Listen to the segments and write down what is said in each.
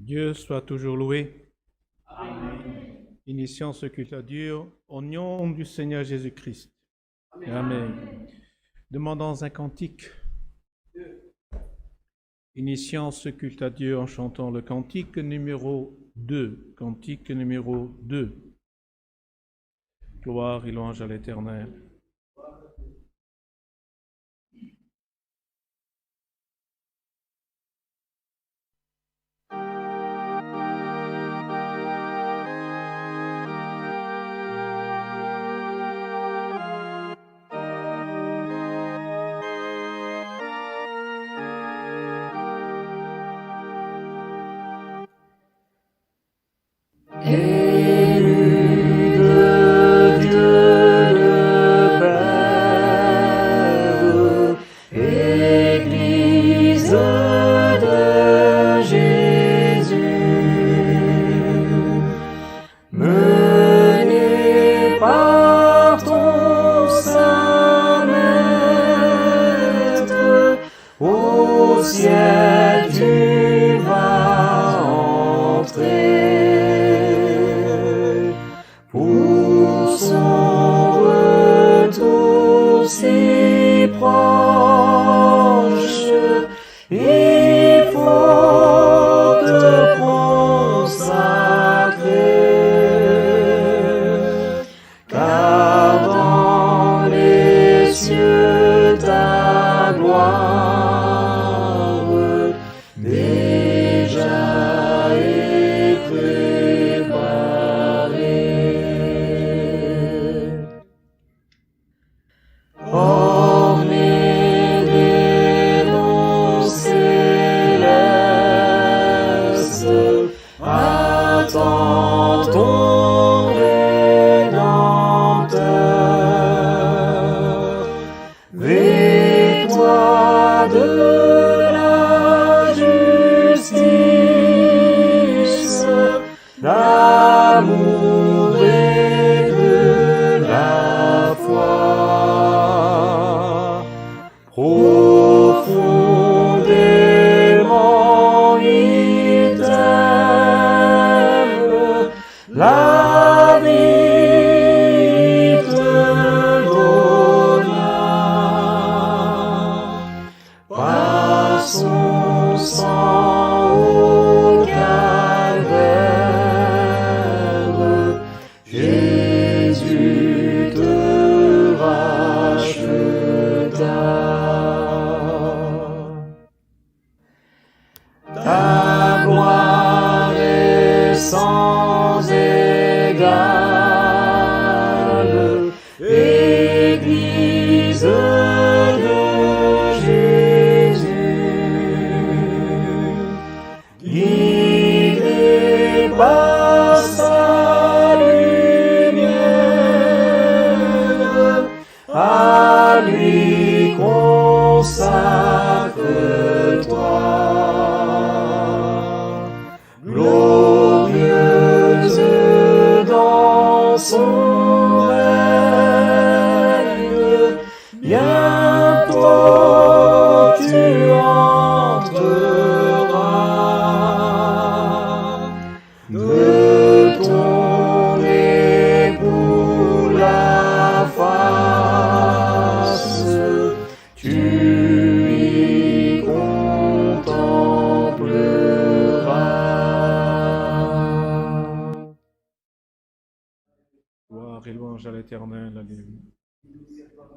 Dieu soit toujours loué. Amen. Initiant ce culte à Dieu au nom du Seigneur Jésus-Christ. Amen. Demandons un cantique. Initiant ce culte à Dieu en chantant le cantique numéro 2. Cantique numéro 2. Gloire et louange à l'Éternel.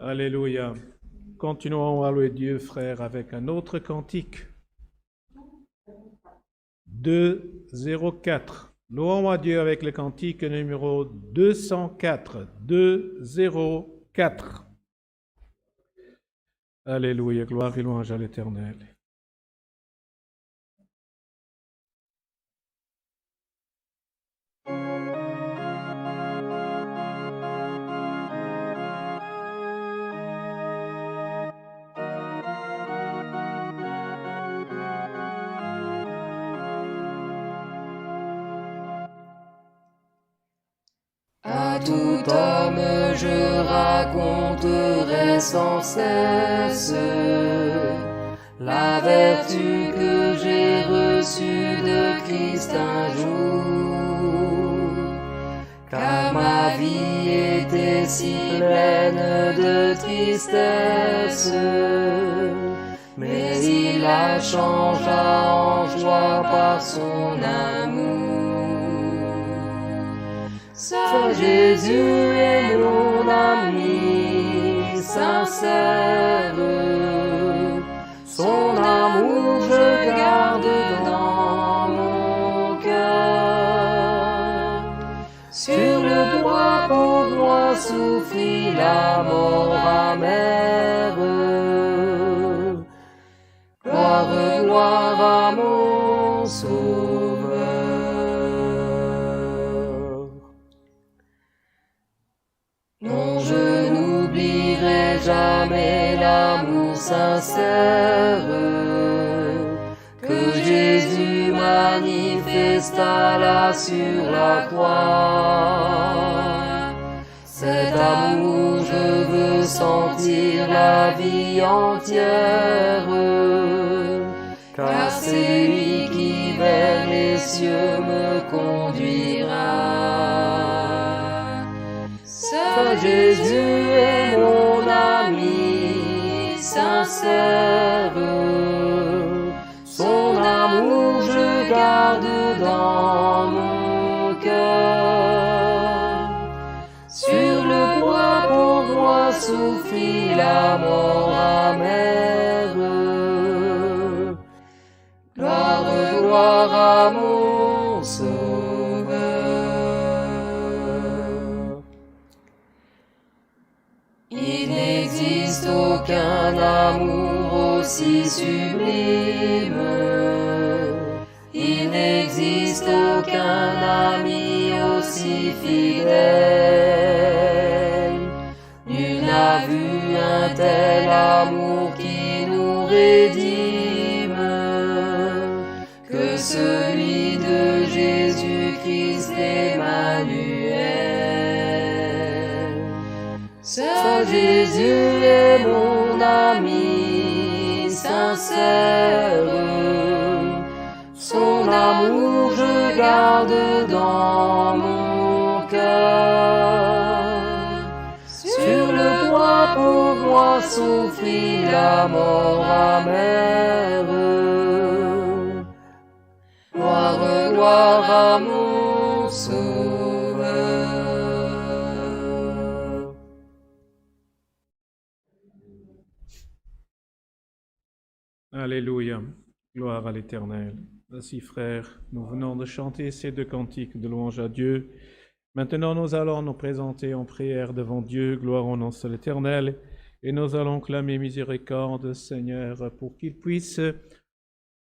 Alléluia. Continuons à louer Dieu, frères, avec un autre cantique. 204. Louons à Dieu avec le cantique numéro 204. 204. Alléluia, gloire et louange à l'Éternel. À tout homme je raconterai sans cesse la vertu que j'ai reçue de Christ. Christ un jour, car ma vie était si pleine de tristesse, mais il la changea en joie par son amour. Saint Jésus est mon ami sincère, son amour je garde dans mon cœur. Sur le bois pour moi souffrit la mort amère. Gloire, gloire à mon Sauveur. Non, je n'oublierai jamais l'amour sincère que Jésus manifesta là sur la croix. Cet amour, je veux sentir la vie entière, car c'est lui qui vers les cieux me conduira. Saint Jésus est mon ami sincère, son amour je garde dans mon cœur. Sur le bois pour moi souffrit la mort amère. Gloire, gloire à mon Sauveur. Il n'existe aucun amour aussi sublime, il n'existe aucun ami aussi fidèle. Nul n'a vu un tel amour qui nous rédime que celui de Jésus-Christ Emmanuel. Saint Jésus est mon ami sincère, son amour je garde dans mon cœur. Sur le bois pour moi souffrit la mort amère. Gloire, gloire à mon Sauveur. Alléluia, gloire à l'Éternel. Ainsi, frères, nous venons de chanter ces deux cantiques de louange à Dieu. Maintenant, nous allons nous présenter en prière devant Dieu, gloire au nom de l'Éternel, et nous allons clamer miséricorde, Seigneur, pour qu'il puisse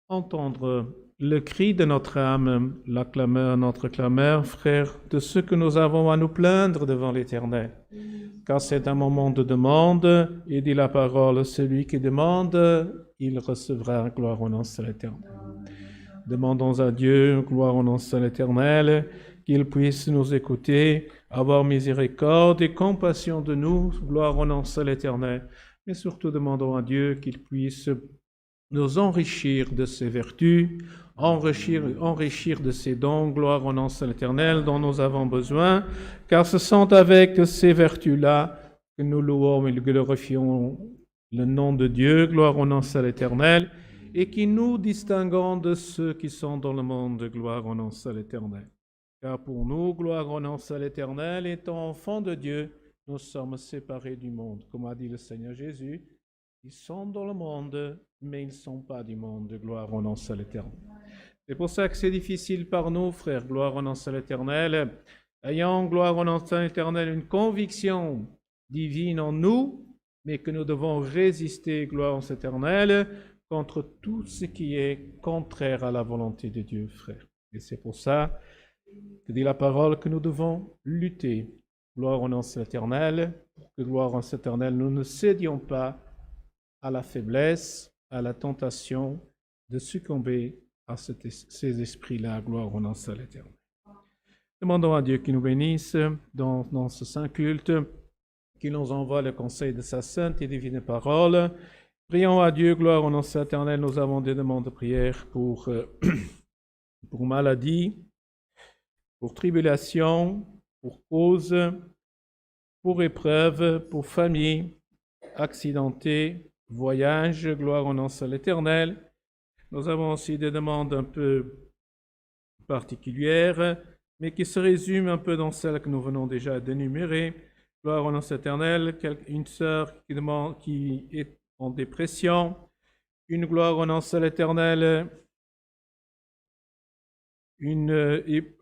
entendre le cri de notre âme, la clameur, notre clameur, frère, de ce que nous avons à nous plaindre devant l'Éternel. Car c'est un moment de demande, et dit la parole, celui qui demande, il recevra, gloire au nom de l'Éternel. Demandons à Dieu, gloire au nom de l'Éternel, qu'il puisse nous écouter, avoir miséricorde et compassion de nous, gloire au nom de l'Éternel. Mais surtout demandons à Dieu qu'il puisse nous enrichir de ses vertus, enrichir de ses dons, gloire au nom de l'Éternel dont nous avons besoin, car ce sont avec ces vertus-là que nous louons et glorifions le nom de Dieu, gloire au nom de l'Éternel, et qui nous distinguons de ceux qui sont dans le monde, gloire au nom de l'Éternel. Car pour nous, gloire au nom de l'Éternel, étant enfants de Dieu, nous sommes séparés du monde. Comme a dit le Seigneur Jésus, ils sont dans le monde, mais ils ne sont pas du monde. Gloire au nom de l'Éternel. C'est pour ça que c'est difficile par nous, frères, gloire au nom de l'Éternel, ayant, gloire au nom de l'Éternel, une conviction divine en nous, mais que nous devons résister, gloire au nom de l'Éternel, contre tout ce qui est contraire à la volonté de Dieu, frère. Et c'est pour ça que dit la parole que nous devons lutter. Gloire au nom de l'Éternel, pour que, gloire au nom de l'Éternel, nous ne cédions pas à la faiblesse, à la tentation de succomber à ces esprits-là. Gloire au nom de l'Éternel. Demandons à Dieu qu'il nous bénisse dans ce saint culte, qu'il nous envoie le conseil de sa sainte et divine parole. Prions à Dieu, gloire au nom de l'Éternel. Nous avons des demandes de prière pour pour maladie, pour tribulation, pour cause, pour épreuve, pour famille, accidenté, voyage, gloire en un seul éternel. Nous avons aussi des demandes un peu particulières, mais qui se résument un peu dans celles que nous venons déjà d'énumérer. Gloire en un seul éternel, une sœur qui est en dépression, une gloire en un seul éternel,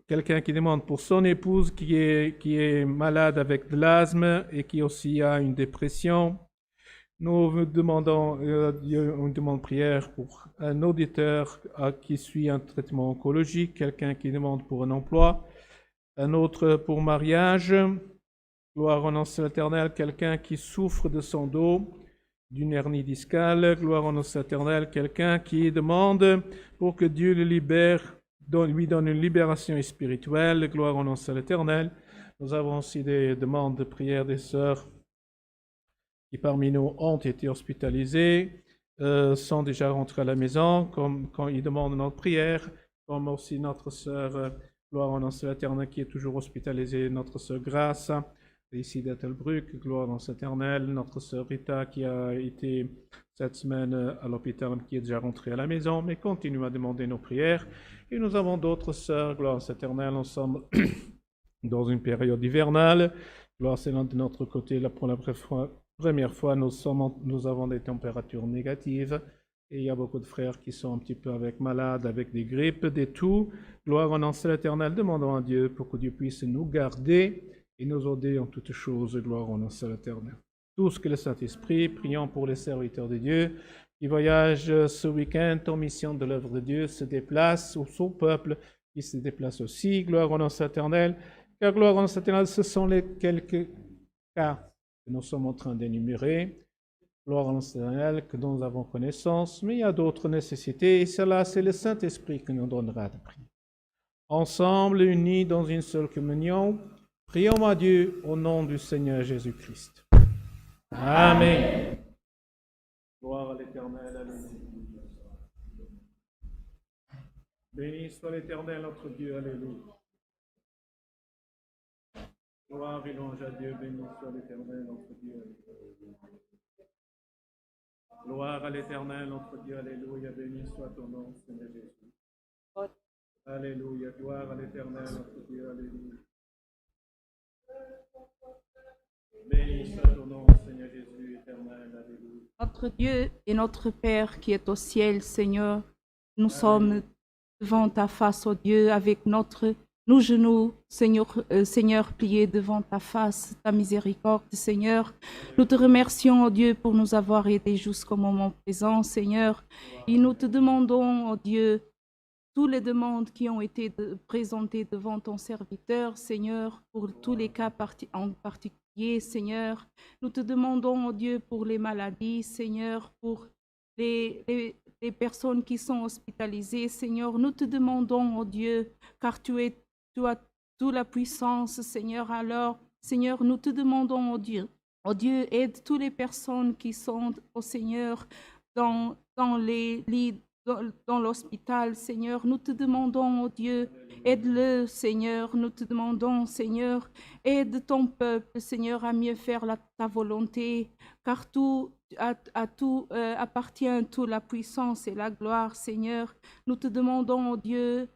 quelqu'un qui demande pour son épouse qui est malade avec de l'asthme et qui aussi a une dépression. Nous demandons une demande prière pour un auditeur qui suit un traitement oncologique, quelqu'un qui demande pour un emploi, un autre pour mariage, gloire en un seul éternel, quelqu'un qui souffre de son dos, d'une hernie discale, gloire en un seul éternel, quelqu'un qui demande pour que Dieu le libère, lui donne une libération spirituelle, gloire en un seul éternel. Nous avons aussi des demandes de prière des sœurs qui parmi nous ont été hospitalisés, sont déjà rentrés à la maison, comme quand ils demandent notre prière, comme aussi notre sœur, gloire en un seul éternel, qui est toujours hospitalisée, notre sœur Grâce, ici d'Ettelbruck, gloire en éternel, notre sœur Rita, qui a été cette semaine à l'hôpital, qui est déjà rentrée à la maison, mais continue à demander nos prières. Et nous avons d'autres sœurs, gloire en éternel, nous sommes dans une période hivernale, gloire c'est de notre côté, là, pour la première fois, nous avons des températures négatives et il y a beaucoup de frères qui sont un petit peu malades, avec des grippes, des toux. Gloire en un seul éternel, demandons à Dieu pour que Dieu puisse nous garder et nous aider en toutes choses. Gloire en un seul éternel. Tous que le Saint-Esprit, prions pour les serviteurs de Dieu qui voyagent ce week-end en mission de l'œuvre de Dieu, se déplacent, ou son peuple qui se déplace aussi. Gloire en un seul éternel. Car gloire en un seul éternel, ce sont les quelques cas que nous sommes en train d'énumérer, gloire en l'éternel, que nous avons connaissance, mais il y a d'autres nécessités, et cela, c'est le Saint-Esprit qui nous donnera de prier. Ensemble, unis dans une seule communion, prions à Dieu au nom du Seigneur Jésus-Christ. Amen. Gloire à l'Éternel, alléluia. Béni soit l'Éternel, notre Dieu, alléluia. Gloire et louange à Dieu, béni soit l'Éternel, notre Dieu. Gloire à l'Éternel, notre Dieu, alléluia, béni soit ton nom, Seigneur Jésus. Alléluia, gloire à l'Éternel, notre Dieu, alléluia. Béni soit ton nom, Seigneur Jésus, éternel, alléluia. Notre Dieu et notre Père qui est au ciel, Seigneur, nous sommes devant ta face, ô Dieu, avec nos genoux, Seigneur, pliés devant ta face, ta miséricorde, Seigneur. Nous te remercions, ô Dieu, pour nous avoir aidés jusqu'au moment présent, Seigneur. Et nous te demandons, ô Dieu, toutes les demandes qui ont été présentées devant ton serviteur, Seigneur, pour tous les cas en particulier, Seigneur. Nous te demandons, ô Dieu, pour les maladies, Seigneur, pour les personnes qui sont hospitalisées, Seigneur. Nous te demandons, ô Dieu, car tu as toute la puissance, Seigneur. Alors, Seigneur, nous te demandons, ô Dieu, aide toutes les personnes qui sont, ô Seigneur, dans les lits, dans l'hôpital, Seigneur. Nous te demandons, ô Dieu, aide-le, Seigneur. Nous te demandons, Seigneur, aide ton peuple, Seigneur, à mieux faire ta volonté, car à tout appartient toute la puissance et la gloire, Seigneur. Nous te demandons, ô Dieu,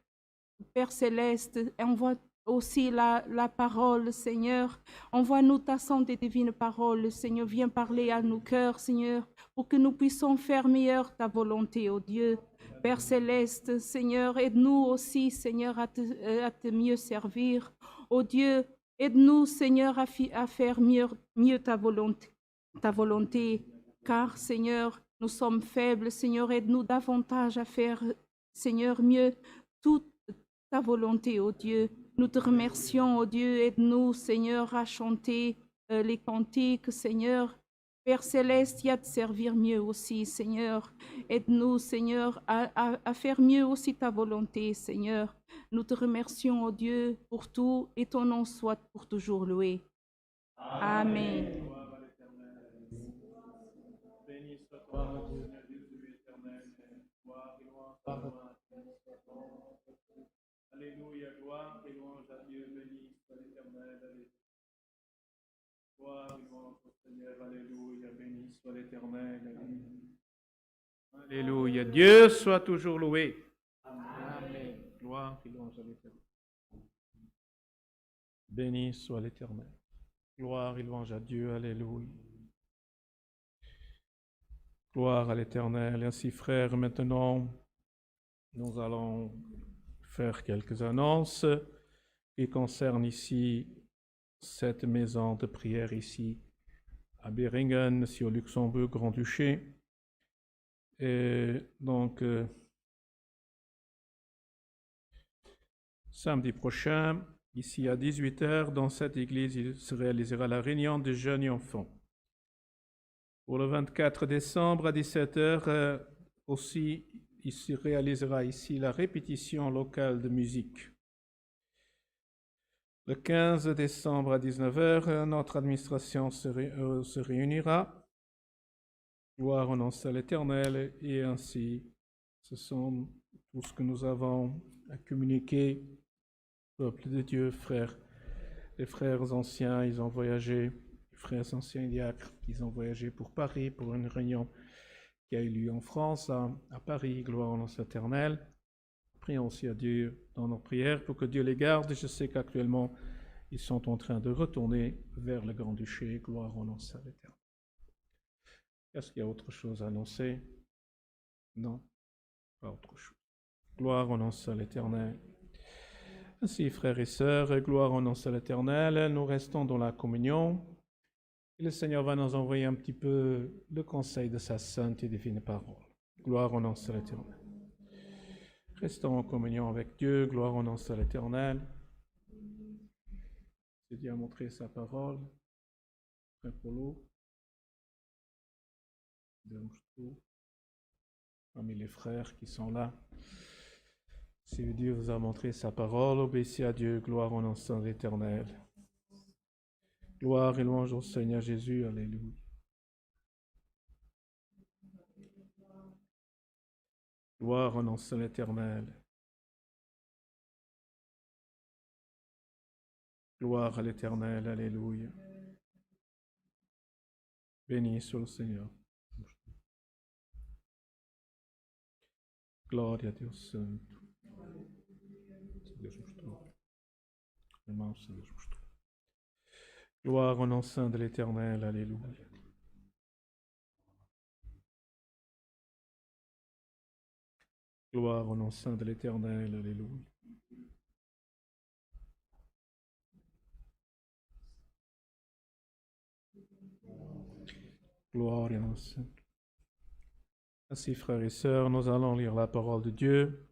Père céleste, envoie aussi la parole, Seigneur. Envoie-nous ta sainte et divine parole, Seigneur. Viens parler à nos cœurs, Seigneur, pour que nous puissions faire meilleure ta volonté, ô Dieu. Père céleste, Seigneur, aide-nous aussi, Seigneur, à te mieux servir. Ô Dieu, aide-nous, Seigneur, à faire mieux ta volonté, car, Seigneur, nous sommes faibles. Seigneur, aide-nous davantage à faire, Seigneur, mieux toute ta volonté, ô Dieu. Nous te remercions, ô Dieu. Aide-nous, Seigneur, à chanter les cantiques, Seigneur. Père céleste, il y a de servir mieux aussi, Seigneur. Aide-nous, Seigneur, à faire mieux aussi ta volonté, Seigneur. Nous te remercions, ô Dieu, pour tout, et ton nom soit pour toujours loué. Amen. Béni soit ton nom, Seigneur Jésus éternel. Gloire et louange à toi. Alléluia, gloire et louange à Dieu, béni soit l'Éternel. Alléluia. Gloire et louange au Seigneur, alléluia, béni soit l'Éternel. Alléluia. Alléluia, Dieu soit toujours loué. Amen. Gloire et louange à l'Éternel. Béni soit l'Éternel. Gloire et louange à Dieu, alléluia. Gloire à l'Éternel. Ainsi, frères, maintenant, nous allons faire quelques annonces qui concernent ici cette maison de prière ici à Beringen, ici au Luxembourg, Grand-Duché. Et donc, samedi prochain, ici à 18h, dans cette église, il se réalisera la réunion des jeunes et enfants. Pour le 24 décembre à 17h, aussi, il se réalisera ici la répétition locale de musique. Le 15 décembre à 19h, notre administration se réunira. Gloire au nom de l'Éternel, et ainsi, ce sont tout ce que nous avons à communiquer. Peuple de Dieu, frères, les frères anciens, ils ont voyagé, les frères anciens diacres, ils ont voyagé pour Paris, pour une réunion qui a eu lieu en France, à Paris. Gloire au nom de l'Éternel. Prions aussi à Dieu dans nos prières pour que Dieu les garde. Je sais qu'actuellement, ils sont en train de retourner vers le Grand-Duché. Gloire au nom de l'Éternel. Est-ce qu'il y a autre chose à annoncer? Non, pas autre chose. Gloire au nom de l'Éternel. Ainsi, frères et sœurs, gloire au nom de l'Éternel, nous restons dans la communion. Et le Seigneur va nous envoyer un petit peu le conseil de sa sainte et divine parole. Gloire au nom de l'Éternel. Restons en communion avec Dieu, gloire au nom de l'Éternel. C'est Dieu a montré sa parole. Frère Paulo. Parmi les frères qui sont là. Si Dieu vous a montré sa parole, obéissez à Dieu, gloire au nom de l'Éternel. Gloire et louange au Seigneur Jésus, alléluia. Gloire au nom de l'Éternel. Gloire à l'Éternel, alléluia. Béni soit le Seigneur. Glória a Deus Santo. Deus mostrou. Irmão, Deus mostrou. Gloire au nom saint de l'Éternel, alléluia. Gloire au nom saint de l'Éternel, alléluia. Gloire au nom saint. Ainsi, frères et sœurs, nous allons lire la parole de Dieu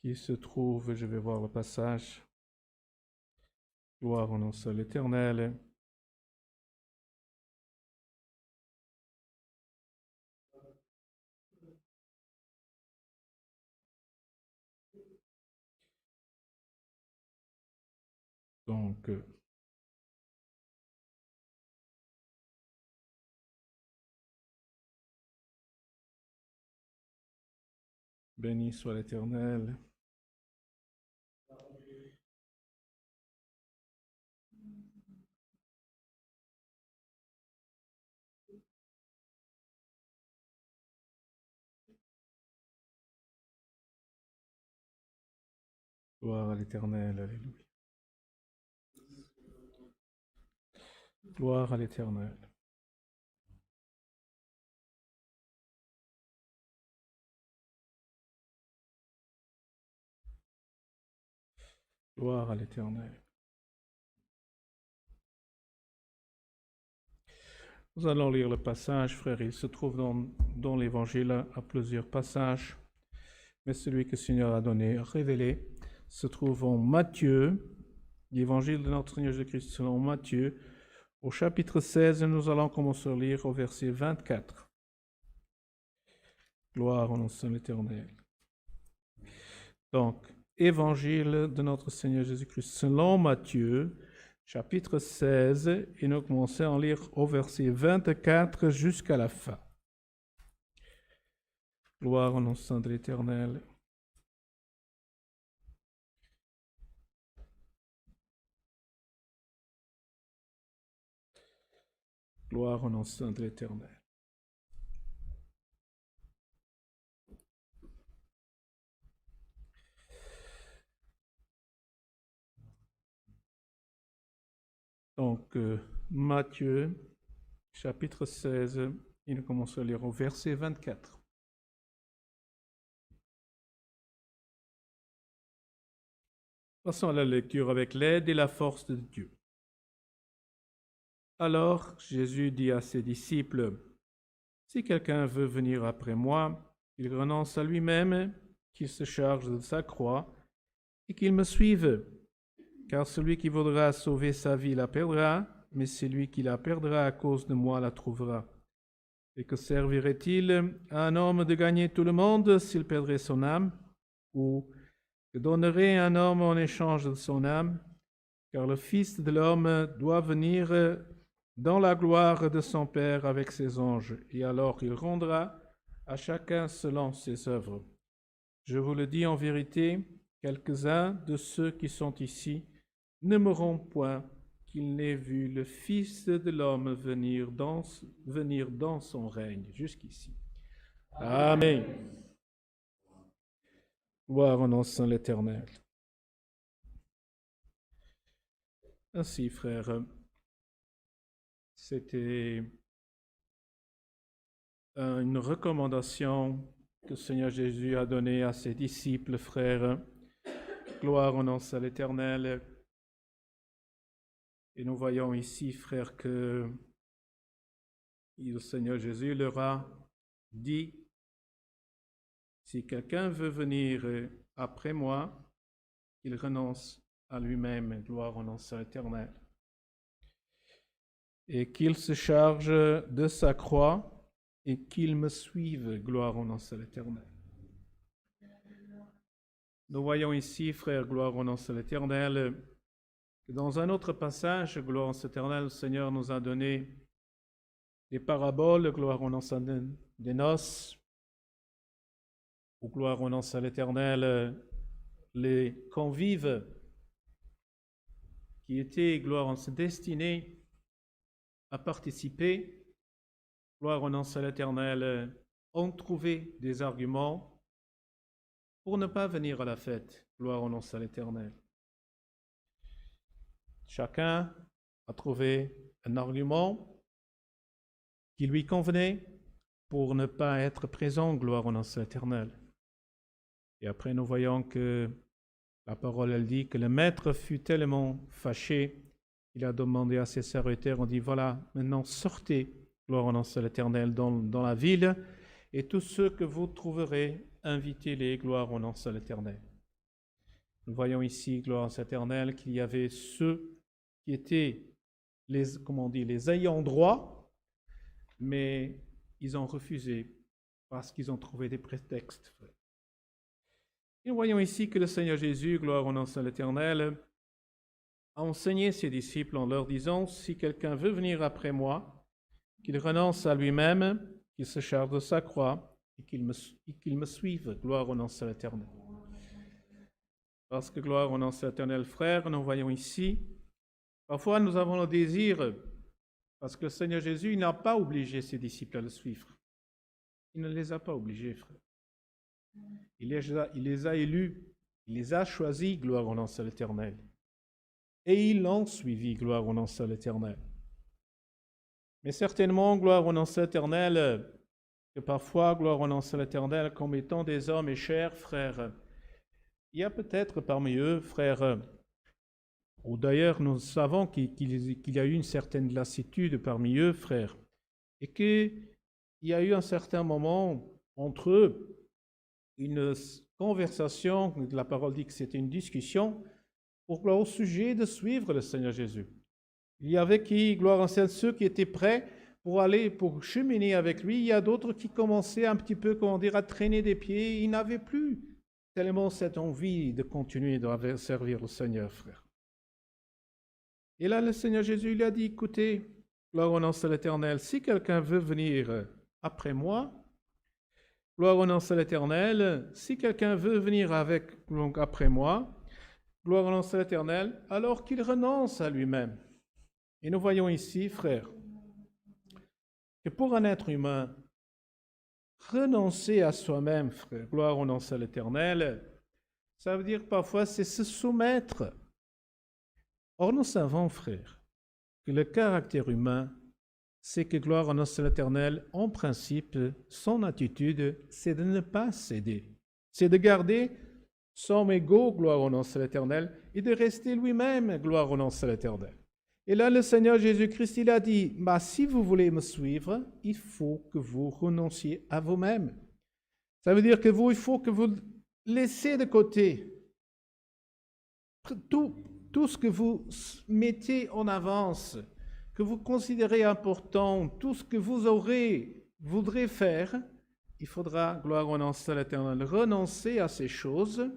qui se trouve, je vais voir le passage. Gloire au nom de l'Éternel. Donc, béni soit l'Éternel. Gloire à l'Éternel, alléluia. Gloire à l'Éternel. Gloire à l'Éternel. Nous allons lire le passage, frères. Il se trouve dans l'Évangile à plusieurs passages, mais celui que le Seigneur a donné, révélé, se trouve en Matthieu, l'Évangile de notre Seigneur Jésus-Christ selon Matthieu, au chapitre 16, nous allons commencer à lire au verset 24. Gloire au nom de l'Éternel. Donc, Évangile de notre Seigneur Jésus-Christ selon Matthieu, chapitre 16, et nous commençons à lire au verset 24 jusqu'à la fin. Gloire au nom de l'Éternel. Gloire au nom saint de l'Éternel. Donc, Matthieu, chapitre 16, et nous commençons à lire au verset 24. Passons à la lecture avec l'aide et la force de Dieu. Alors Jésus dit à ses disciples, « Si quelqu'un veut venir après moi, qu'il renonce à lui-même, qu'il se charge de sa croix et qu'il me suive. Car celui qui voudra sauver sa vie la perdra, mais celui qui la perdra à cause de moi la trouvera. Et que servirait-il à un homme de gagner tout le monde s'il perdrait son âme? Ou que donnerait un homme en échange de son âme? Car le Fils de l'homme doit venir dans la gloire de son Père avec ses anges, et alors il rendra à chacun selon ses œuvres. Je vous le dis en vérité, quelques-uns de ceux qui sont ici ne mourront point qu'ils n'aient vu le Fils de l'homme venir dans son règne. » Jusqu'ici. Amen. Gloire au nom saint l'Éternel. Ainsi, frères, c'était une recommandation que le Seigneur Jésus a donnée à ses disciples, frères. Gloire au nom saint l'Éternel. Et nous voyons ici, frères, que le Seigneur Jésus leur a dit, si quelqu'un veut venir après moi, qu'il renonce à lui-même, gloire au nom saint l'Éternel, et qu'il se charge de sa croix et qu'il me suive, gloire au nom saint l'Éternel. Nous voyons ici, frères, gloire au nom saint l'Éternel, que dans un autre passage, gloire au nom éternel, le Seigneur nous a donné des paraboles, gloire au nom saint des noces, ou gloire au nom saint l'Éternel, les convives qui étaient, gloire en saint, destinés à participer, gloire au nom saint l'Éternel, ont trouvé des arguments pour ne pas venir à la fête, gloire au nom saint l'Éternel. Chacun a trouvé un argument qui lui convenait pour ne pas être présent, gloire au nom saint l'Éternel. Et après, nous voyons que la parole, elle dit que le maître fut tellement fâché, il a demandé à ses serviteurs, on dit, voilà, maintenant sortez, gloire au nom saint l'Éternel, dans la ville, et tous ceux que vous trouverez, invitez-les, gloire au nom saint l'Éternel. Nous voyons ici, gloire au saint l'Éternel, qu'il y avait ceux qui étaient les ayants droit, mais ils ont refusé parce qu'ils ont trouvé des prétextes. Et nous voyons ici que le Seigneur Jésus, gloire au nom saint l'Éternel, a enseigné ses disciples en leur disant, si quelqu'un veut venir après moi, qu'il renonce à lui-même, qu'il se charge de sa croix et qu'il me suive, gloire au nom saint l'Éternel. Parce que, gloire au nom saint l'Éternel, frères, nous voyons ici, parfois nous avons le désir, parce que le Seigneur Jésus n'a pas obligé ses disciples à le suivre. Il ne les a pas obligés, frères. Il les a élus, il les a choisis, gloire au nom saint l'Éternel. Et ils l'ont suivi, gloire au nom saint l'Éternel. Mais certainement, gloire au nom saint l'Éternel, que parfois, gloire au nom saint l'Éternel, comme étant des hommes et chers, frères, il y a peut-être parmi eux, frères, ou d'ailleurs nous savons qu'il y a eu une certaine lassitude parmi eux, frères, et qu'il y a eu un certain moment entre eux, une conversation, la parole dit que c'était une discussion, au sujet de suivre le Seigneur Jésus. Il y avait qui, gloire en ceux qui étaient prêts pour cheminer avec lui. Il y a d'autres qui commençaient un petit peu, à traîner des pieds. Ils n'avaient plus tellement cette envie de continuer de servir le Seigneur, frère. Et là, le Seigneur Jésus lui a dit, écoutez, gloire au nom de l'Éternel, si quelqu'un veut venir après moi, gloire au nom de l'Éternel, si quelqu'un veut venir après moi, gloire au nom de l'Éternel, alors qu'il renonce à lui-même. Et nous voyons ici, frères, que pour un être humain, renoncer à soi-même, frère, gloire au nom de l'Éternel, ça veut dire parfois c'est se soumettre. Or, nous savons, frère, que le caractère humain, c'est que gloire au nom de l'Éternel, en principe, son attitude, c'est de ne pas céder. C'est de garder son ego, gloire au nom de l'Éternel, et de rester lui-même, gloire au nom de l'Éternel. Et là, le Seigneur Jésus-Christ, il a dit, si vous voulez me suivre, il faut que vous renonciez à vous-même. Ça veut dire que il faut que vous laissez de côté tout ce que vous mettez en avance, que vous considérez important, tout ce que vous voudrez faire, il faudra, gloire au nom de l'Éternel, renoncer à ces choses,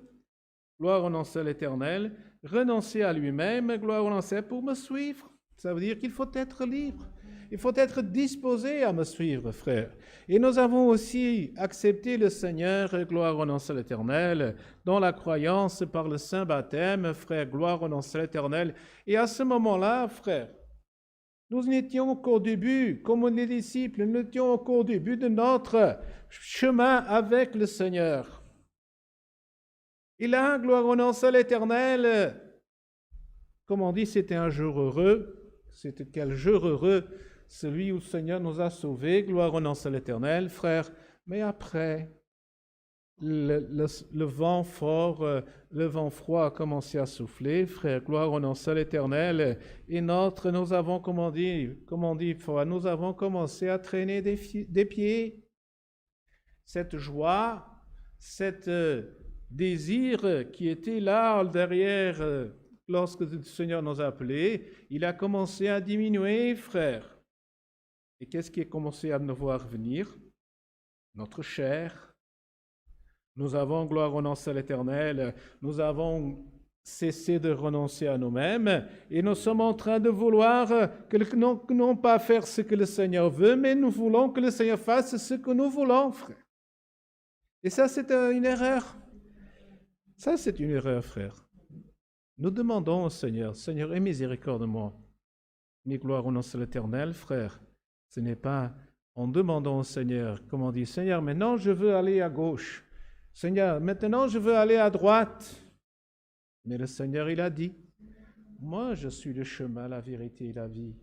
gloire au nom de l'Éternel, renoncer à lui-même, gloire au nom de l'Éternel, pour me suivre. Ça veut dire qu'il faut être libre. Il faut être disposé à me suivre, frère. Et nous avons aussi accepté le Seigneur, gloire au nom de l'Éternel, dans la croyance par le saint baptême, frère, gloire au nom de l'Éternel. Et à ce moment-là, frère, nous n'étions qu'au début, comme les disciples, nous étions qu'au début de notre chemin avec le Seigneur. Et là, gloire au nom de l'Éternel, comme on dit, c'était un jour heureux. C'était quel jour heureux, celui où le Seigneur nous a sauvés, gloire au nom de l'Éternel, frère. Mais après, le vent fort, le vent froid a commencé à souffler, frère, gloire au nom de l'Éternel. Et nous avons, nous avons commencé à traîner des pieds. Cette joie, cet désir qui était là derrière, lorsque le Seigneur nous a appelés, il a commencé à diminuer, frère. Et qu'est-ce qui a commencé à nous voir venir? Notre chair. Nous avons, gloire au nom de l'Éternel, nous avons cessé de renoncer à nous-mêmes et nous sommes en train de vouloir non pas faire ce que le Seigneur veut, mais nous voulons que le Seigneur fasse ce que nous voulons, frère. Et ça, c'est une erreur. Ça, c'est une erreur, frère. Nous demandons au Seigneur, Seigneur, aie miséricorde de moi. Mais gloire au nom de l'Éternel, frère. Ce n'est pas en demandant au Seigneur, comme on dit, Seigneur, maintenant je veux aller à gauche. Seigneur, maintenant je veux aller à droite. Mais le Seigneur, il a dit, moi je suis le chemin, la vérité et la vie.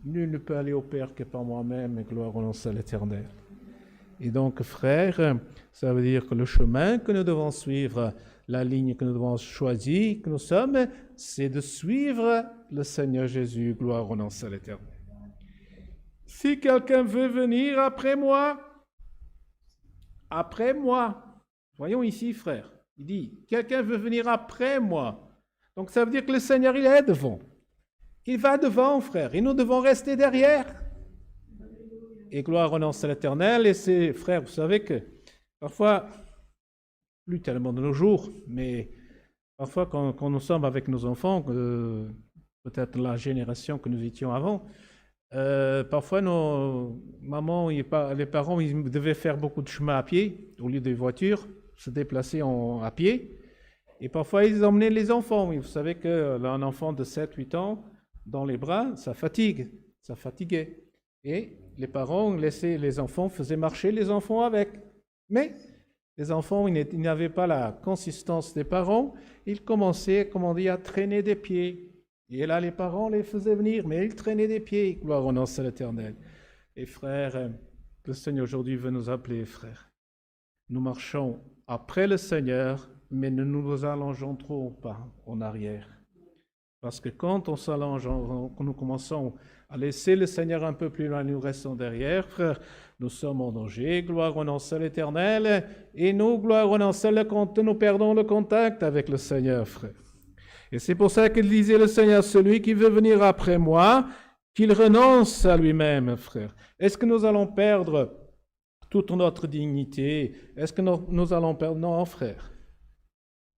Nul ne peut aller au Père que par moi-même, et gloire au nom de l'Éternel. Et donc, frère, ça veut dire que le chemin que nous devons suivre, la ligne que nous devons choisir, que nous sommes, c'est de suivre le Seigneur Jésus, gloire au nom de l'Éternel. Si quelqu'un veut venir après moi, voyons ici, frère, il dit, quelqu'un veut venir après moi. Donc ça veut dire que le Seigneur, il est devant. Il va devant, frère, et nous devons rester derrière. Et gloire au nom de l'Éternel, et c'est, frère, vous savez que parfois, plus tellement de nos jours, mais parfois quand nous sommes avec nos enfants, peut-être la génération que nous étions avant, parfois nos mamans, les parents, ils devaient faire beaucoup de chemin à pied, au lieu de voiture, se déplacer à pied, et parfois ils emmenaient les enfants. Et vous savez qu'un enfant de 7-8 ans, dans les bras, ça fatiguait. Et les parents laissaient les enfants, faisaient marcher les enfants avec. Mais les enfants, ils n'avaient pas la consistance des parents, ils commençaient, comme on dit, à traîner des pieds. Et là, les parents les faisaient venir, mais ils traînaient des pieds, gloire au nom de l'Éternel. Et frères, le Seigneur aujourd'hui veut nous appeler, frères. Nous marchons après le Seigneur, mais ne nous allongeons trop pas en arrière. Parce que quand on s'allonge, quand nous commençons à laisser le Seigneur un peu plus loin, nous restons derrière, frère, nous sommes en danger, gloire au nom de l'Éternel, et nous, gloire au nom de nous perdons le contact avec le Seigneur, frère. Et c'est pour ça qu'il disait le Seigneur, celui qui veut venir après moi, qu'il renonce à lui-même, frère. Est-ce que nous allons perdre toute notre dignité? Est-ce que nous allons perdre? Non, frère.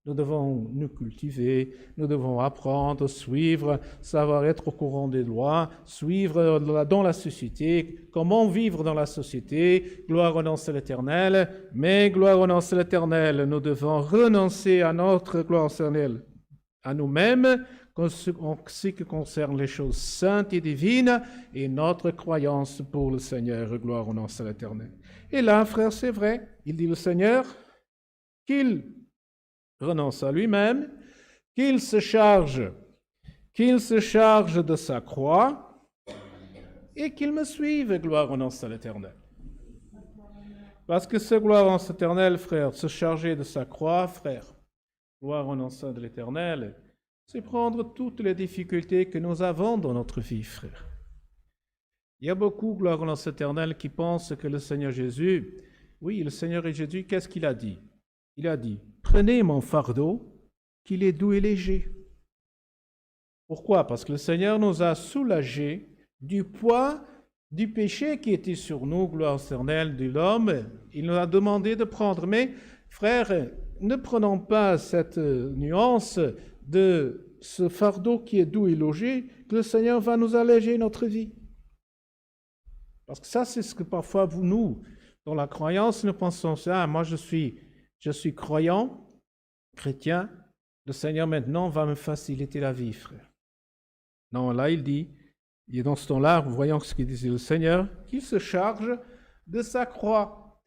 Nous devons nous cultiver, nous devons apprendre, suivre, savoir être au courant des lois, suivre dans la société, comment vivre dans la société, gloire au nom de l'Éternel, mais gloire au nom de l'Éternel, nous devons renoncer à notre gloire éternelle, à nous-mêmes, en ce qui concerne les choses saintes et divines et notre croyance pour le Seigneur. Gloire au nom de l'Éternel. Et là, frère, c'est vrai, il dit le Seigneur qu'il renonce à lui-même, qu'il se charge de sa croix et qu'il me suive. Gloire au nom de l'Éternel. Parce que ce gloire en l'Éternel, frère, se charger de sa croix, frère, gloire au nom de l'Éternel, c'est prendre toutes les difficultés que nous avons dans notre vie, frère. Il y a beaucoup, gloire au nom de l'Éternel, qui pensent que le Seigneur Jésus, oui, le Seigneur Jésus, qu'est-ce qu'il a dit? Il a dit, prenez mon fardeau, qu'il est doux et léger. Pourquoi? Parce que le Seigneur nous a soulagés du poids du péché qui était sur nous, gloire éternelle de l'homme. Il nous a demandé de prendre. Mais, frères, ne prenons pas cette nuance de ce fardeau qui est doux et léger, que le Seigneur va nous alléger notre vie. Parce que ça, c'est ce que parfois, nous, dans la croyance, nous pensons ça. Moi, je suis croyant, chrétien, le Seigneur maintenant va me faciliter la vie, frère. Non, là, il dit, dans ce temps-là, voyons ce qu'il disait le Seigneur, qu'il se charge de sa croix.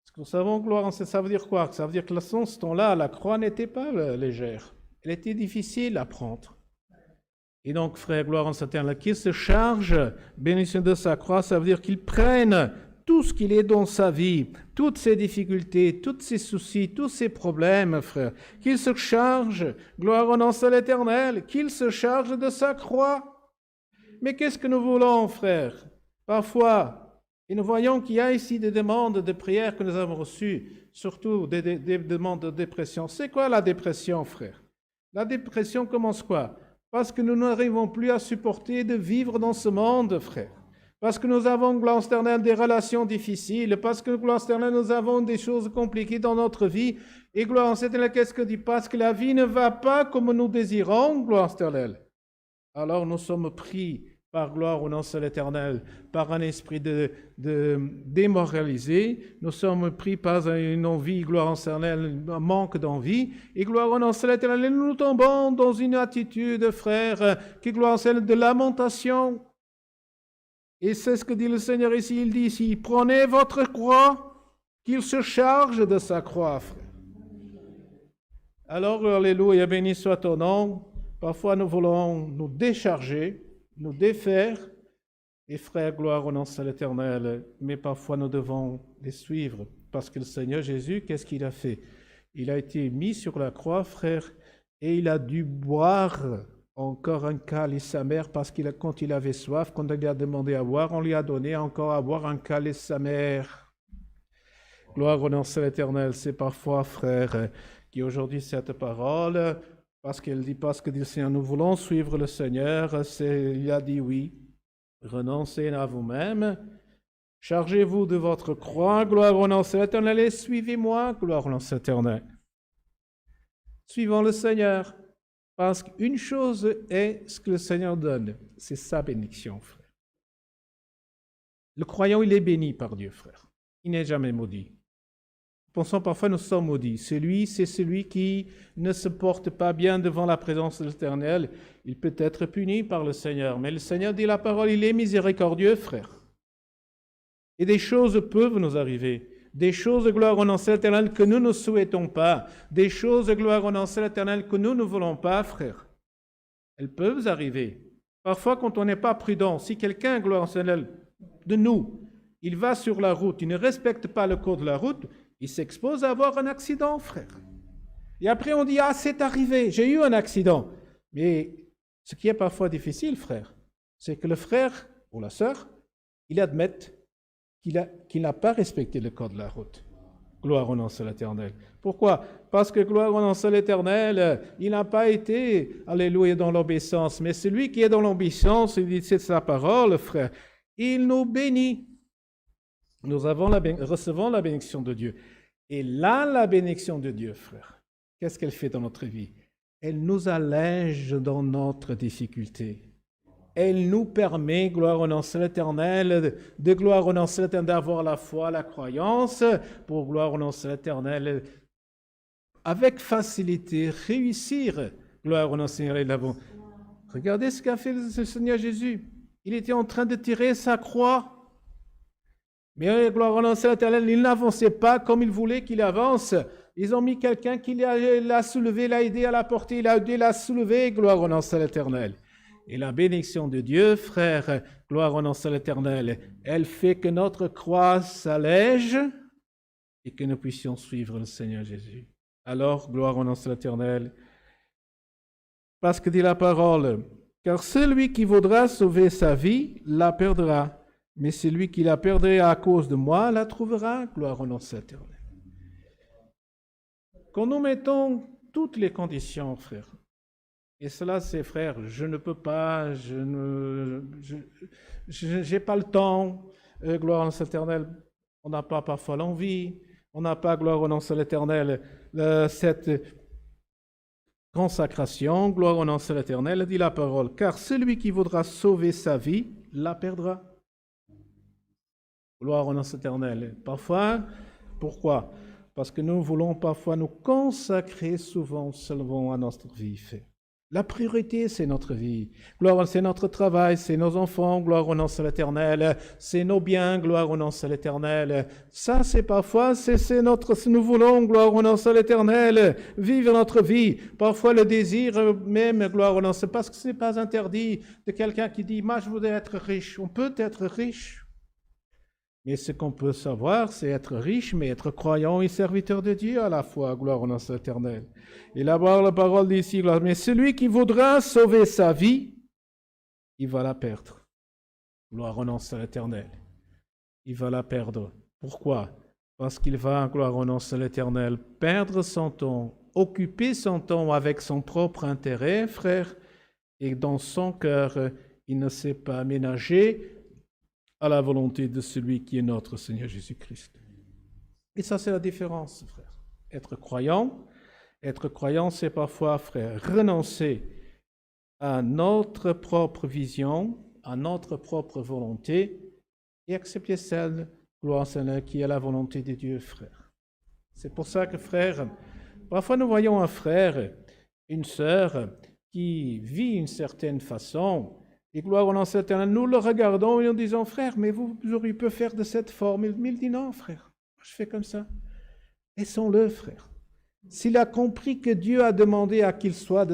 Parce que nous savons, gloire, ça veut dire quoi? Ça veut dire que dans ce temps-là, la croix n'était pas légère. Elle était difficile à prendre. Et donc, frère, gloire en Satan, qu'il se charge, bénédiction de sa croix, ça veut dire qu'il prenne tout ce qu'il est dans sa vie, toutes ses difficultés, tous ses soucis, tous ses problèmes, frère, qu'il se charge, gloire au nom de l'Éternel, qu'il se charge de sa croix. Mais qu'est-ce que nous voulons, frère? Parfois, et nous voyons qu'il y a ici des demandes de prière que nous avons reçues, surtout des demandes de dépression. C'est quoi la dépression, frère? La dépression commence quoi? Parce que nous n'arrivons plus à supporter de vivre dans ce monde, frère. Parce que nous avons, gloire éternelle, des relations difficiles, parce que, gloire éternelle, nous avons des choses compliquées dans notre vie. Et, gloire éternelle, qu'est-ce que dit? Parce que la vie ne va pas comme nous désirons, gloire éternelle. Alors nous sommes pris par gloire au nom de l'Éternel, par un esprit de démoralisé. Nous sommes pris par une envie, gloire éternelle, un manque d'envie. Et gloire au nom de l'Éternel, nous tombons dans une attitude, frère, qui gloire éternelle, de lamentation. Et c'est ce que dit le Seigneur ici. Il dit ici, prenez votre croix, qu'il se charge de sa croix, frère. Alors, alléluia, béni soit ton nom. Parfois, nous voulons nous décharger, nous défaire, et frère, gloire au nom de l'Éternel, mais parfois nous devons les suivre, parce que le Seigneur Jésus, qu'est-ce qu'il a fait? Il a été mis sur la croix, frère, et il a dû boire encore un calice amer, parce que quand il avait soif, quand il a demandé à boire, on lui a donné encore à boire un calice amer. Gloire au nom de l'Éternel, c'est parfois, frère, qui aujourd'hui cette parole... Parce qu'il dit, Seigneur, nous voulons suivre le Seigneur, il a dit oui, renoncez à vous-même, chargez-vous de votre croix, gloire au nom de l'Éternel, et suivez-moi, gloire au nom de l'Éternel. Suivons le Seigneur, parce qu'une chose est ce que le Seigneur donne, c'est sa bénédiction, frère. Le croyant, il est béni par Dieu, frère. Il n'est jamais maudit. Pensons parfois nous sommes maudits. C'est celui qui ne se porte pas bien devant la présence de l'Éternel. Il peut être puni par le Seigneur. Mais le Seigneur dit la parole, il est miséricordieux, frère. Et des choses peuvent nous arriver. Des choses de gloire au nom de l'Éternel que nous ne souhaitons pas. Des choses de gloire au nom de l'Éternel que nous ne voulons pas, frère. Elles peuvent arriver. Parfois, quand on n'est pas prudent, si quelqu'un, gloire au l'Éternel, de nous, il va sur la route, il ne respecte pas le code de la route, il s'expose à avoir un accident, frère. Et après, on dit, ah, c'est arrivé, j'ai eu un accident. Mais ce qui est parfois difficile, frère, c'est que le frère ou la sœur, il admette qu'il n'a pas respecté le code de la route. Gloire au nom de l'Éternel. Pourquoi? Parce que gloire au nom de l'Éternel, il n'a pas été, alléluia, dans l'obéissance. Mais celui qui est dans l'obéissance, il dit, c'est sa parole, frère, il nous bénit. Nous recevons la bénédiction de Dieu. Et là, la bénédiction de Dieu, frère, qu'est-ce qu'elle fait dans notre vie? Elle nous allège dans notre difficulté. Elle nous permet, gloire au nom de l'Éternel, de gloire au nom de l'Éternel, d'avoir la foi, la croyance, pour gloire au nom de l'Éternel, avec facilité, réussir Gloire au nom du Seigneur et de la bonté. Regardez ce qu'a fait le Seigneur Jésus. Il était en train de tirer sa croix. Mais gloire au nom de l'Éternel, il n'avançait pas comme il voulait qu'il avance. Ils ont mis quelqu'un qui l'a soulevé, l'a aidé à la porter, il a aidé à la soulever. Gloire au nom de l'Éternel. Et la bénédiction de Dieu, frère, gloire au nom de l'Éternel, elle fait que notre croix s'allège et que nous puissions suivre le Seigneur Jésus. Alors, gloire au nom de l'Éternel. Parce que dit la parole, car celui qui voudra sauver sa vie la perdra, mais celui qui la perdrait à cause de moi la trouvera. Gloire au nom de l'Éternel. Quand nous mettons toutes les conditions, frère, et cela c'est, frère, je ne peux pas, je n'ai pas le temps, gloire au nom de l'Éternel, on n'a pas parfois l'envie, on n'a pas, gloire au nom de l'Éternel, cette consacration, gloire au nom de l'Éternel, dit la parole, car celui qui voudra sauver sa vie la perdra. Gloire au nom de l'Éternel. Parfois, pourquoi? Parce que nous voulons parfois nous consacrer souvent seulement à notre vie. La priorité, c'est notre vie. Gloire, c'est notre travail, c'est nos enfants, gloire au nom de l'Éternel, c'est nos biens, gloire au nom de l'Éternel. Ça, c'est parfois, c'est notre, nous voulons, gloire au nom de l'Éternel, vivre notre vie. Parfois, le désir même, gloire au nom, c'est parce que ce n'est pas interdit de quelqu'un qui dit, moi, je voudrais être riche. On peut être riche. Mais ce qu'on peut savoir, c'est être riche, mais être croyant et serviteur de Dieu à la fois, gloire au nom de l'Éternel. Et là-bas, la parole dit ici, gloire, mais celui qui voudra sauver sa vie, il va la perdre. Gloire au nom de l'Éternel. Il va la perdre. Pourquoi? Parce qu'il va, gloire au nom de l'Éternel, perdre son temps, occuper son temps avec son propre intérêt, frère, et dans son cœur, il ne sait pas aménager à la volonté de celui qui est notre Seigneur Jésus-Christ. Et ça, c'est la différence, frère. Être croyant, c'est parfois, frère, renoncer à notre propre vision, à notre propre volonté, et accepter celle, gloire Seigneur, qui est la volonté de Dieu, frère. C'est pour ça que, frère, parfois nous voyons un frère, une sœur, qui vit d'une certaine façon, et gloire au nom de l'Éternel, nous le regardons et nous disons, frère, mais vous auriez pu faire de cette forme. Mais il dit, non, frère, je fais comme ça. Laissons-le, frère. S'il a compris que Dieu a demandé à qu'il soit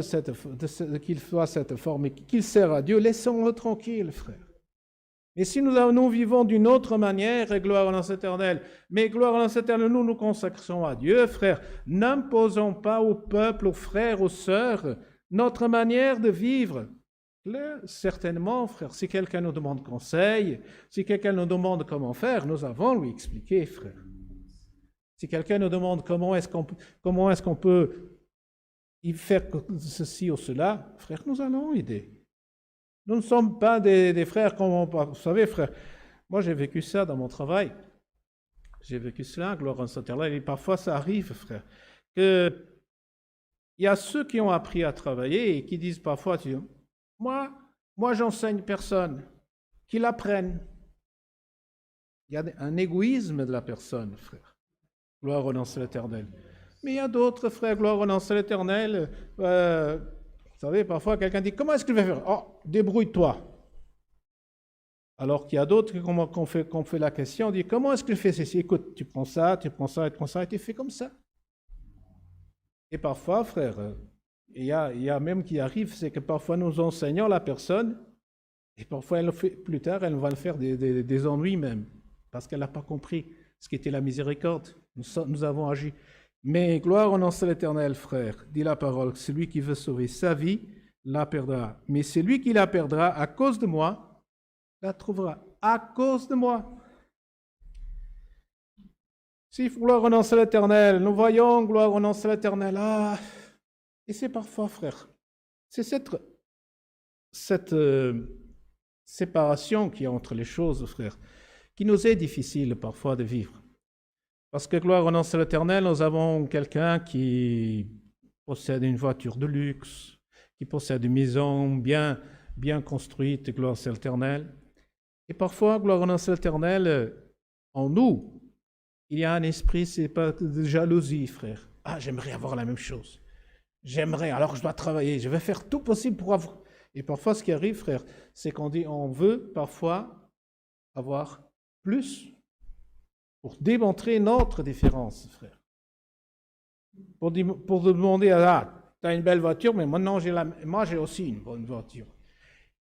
qu'il soit cette forme et qu'il sert à Dieu, laissons-le tranquille, frère. Mais si nous vivons d'une autre manière, et gloire au nom de l'Éternel, mais gloire au nom de l'Éternel, nous nous consacrons à Dieu, frère, n'imposons pas au peuple, aux frères, aux sœurs, notre manière de vivre. Là, certainement, frère, si quelqu'un nous demande conseil, si quelqu'un nous demande comment faire, nous avons lui expliquer, frère. Si quelqu'un nous demande comment est-ce qu'on peut y faire ceci ou cela, frère, nous allons aider. Nous ne sommes pas des frères comme vous savez, frère. Moi, j'ai vécu ça dans mon travail. J'ai vécu cela, gloire à l'Éternel, et parfois ça arrive, frère, que il y a ceux qui ont appris à travailler et qui disent parfois, moi, j'enseigne personne, qu'ils apprennent. Il y a un égoïsme de la personne, frère. Gloire au nom de l'Éternel. Mais il y a d'autres, frères, gloire au nom de l'Éternel. Vous savez, parfois, quelqu'un dit, comment est-ce qu'il va faire? Oh, débrouille-toi. Alors qu'il y a d'autres qu'on fait la question, on dit, comment est-ce qu'il fait ceci? Écoute, tu prends ça, et tu fais comme ça. Et parfois, frère, il y a même qui arrive, c'est que parfois nous enseignons la personne, et parfois plus tard, elle va le faire des ennuis même, parce qu'elle n'a pas compris ce qu'était la miséricorde. Nous avons agi. Mais gloire au nom de l'Éternel, frère, dit la parole, celui qui veut sauver sa vie, la perdra. Mais celui qui la perdra à cause de moi, la trouvera. À cause de moi. Si gloire au nom de l'Éternel, nous voyons gloire au nom de l'Éternel. Et c'est parfois, frère, c'est cette séparation qu'il y a entre les choses, frère, qui nous est difficile parfois de vivre. Parce que, gloire au nom de l'Éternel, nous avons quelqu'un qui possède une voiture de luxe, qui possède une maison bien construite, gloire à l'Éternel. Et parfois, gloire au nom de l'Éternel, en nous, il y a un esprit, c'est pas de jalousie, frère. J'aimerais avoir la même chose. j'aimerais, alors je dois travailler, je vais faire tout possible pour avoir. Et parfois, ce qui arrive, frère, c'est qu'on dit, on veut parfois avoir plus pour démontrer notre différence, frère. Pour demander, ah, tu as une belle voiture, mais moi j'ai aussi une bonne voiture.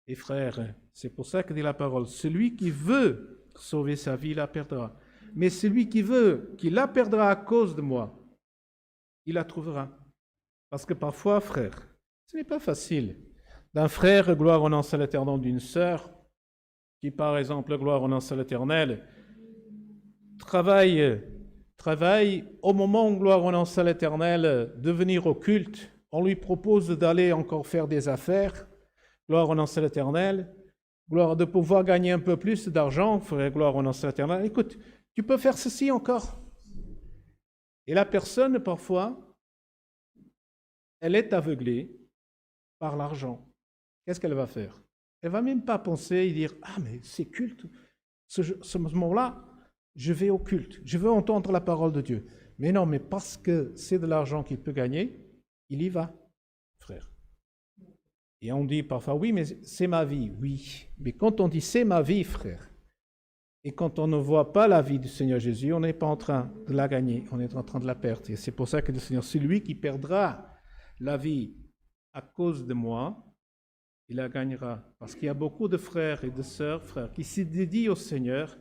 Et frère, c'est pour ça que dit la parole, celui qui veut sauver sa vie, la perdra. Mais celui qui la perdra à cause de moi, il la trouvera. Parce que parfois, frère, ce n'est pas facile. D'un frère, gloire au nom à l'éternel, d'une sœur, qui par exemple, gloire au nom à l'éternel, travaille au moment où, gloire au nom à l'éternel, de venir au culte. On lui propose d'aller encore faire des affaires, gloire au nom à l'éternel, gloire de pouvoir gagner un peu plus d'argent, frère, gloire au nom à l'éternel. Écoute, tu peux faire ceci encore. Et la personne, parfois, elle est aveuglée par l'argent. Qu'est-ce qu'elle va faire? Elle ne va même pas penser et dire, ah mais c'est culte, ce moment-là, je vais au culte, je veux entendre la parole de Dieu. Mais non, mais parce que c'est de l'argent qu'il peut gagner, il y va, frère. Et on dit parfois, oui, mais c'est ma vie. Oui, mais quand on dit c'est ma vie, frère, et quand on ne voit pas la vie du Seigneur Jésus, on n'est pas en train de la gagner, on est en train de la perdre. Et c'est pour ça que le Seigneur, celui qui perdra la vie à cause de moi, il la gagnera. Parce qu'il y a beaucoup de frères et de sœurs, frères, qui se dédient au Seigneur,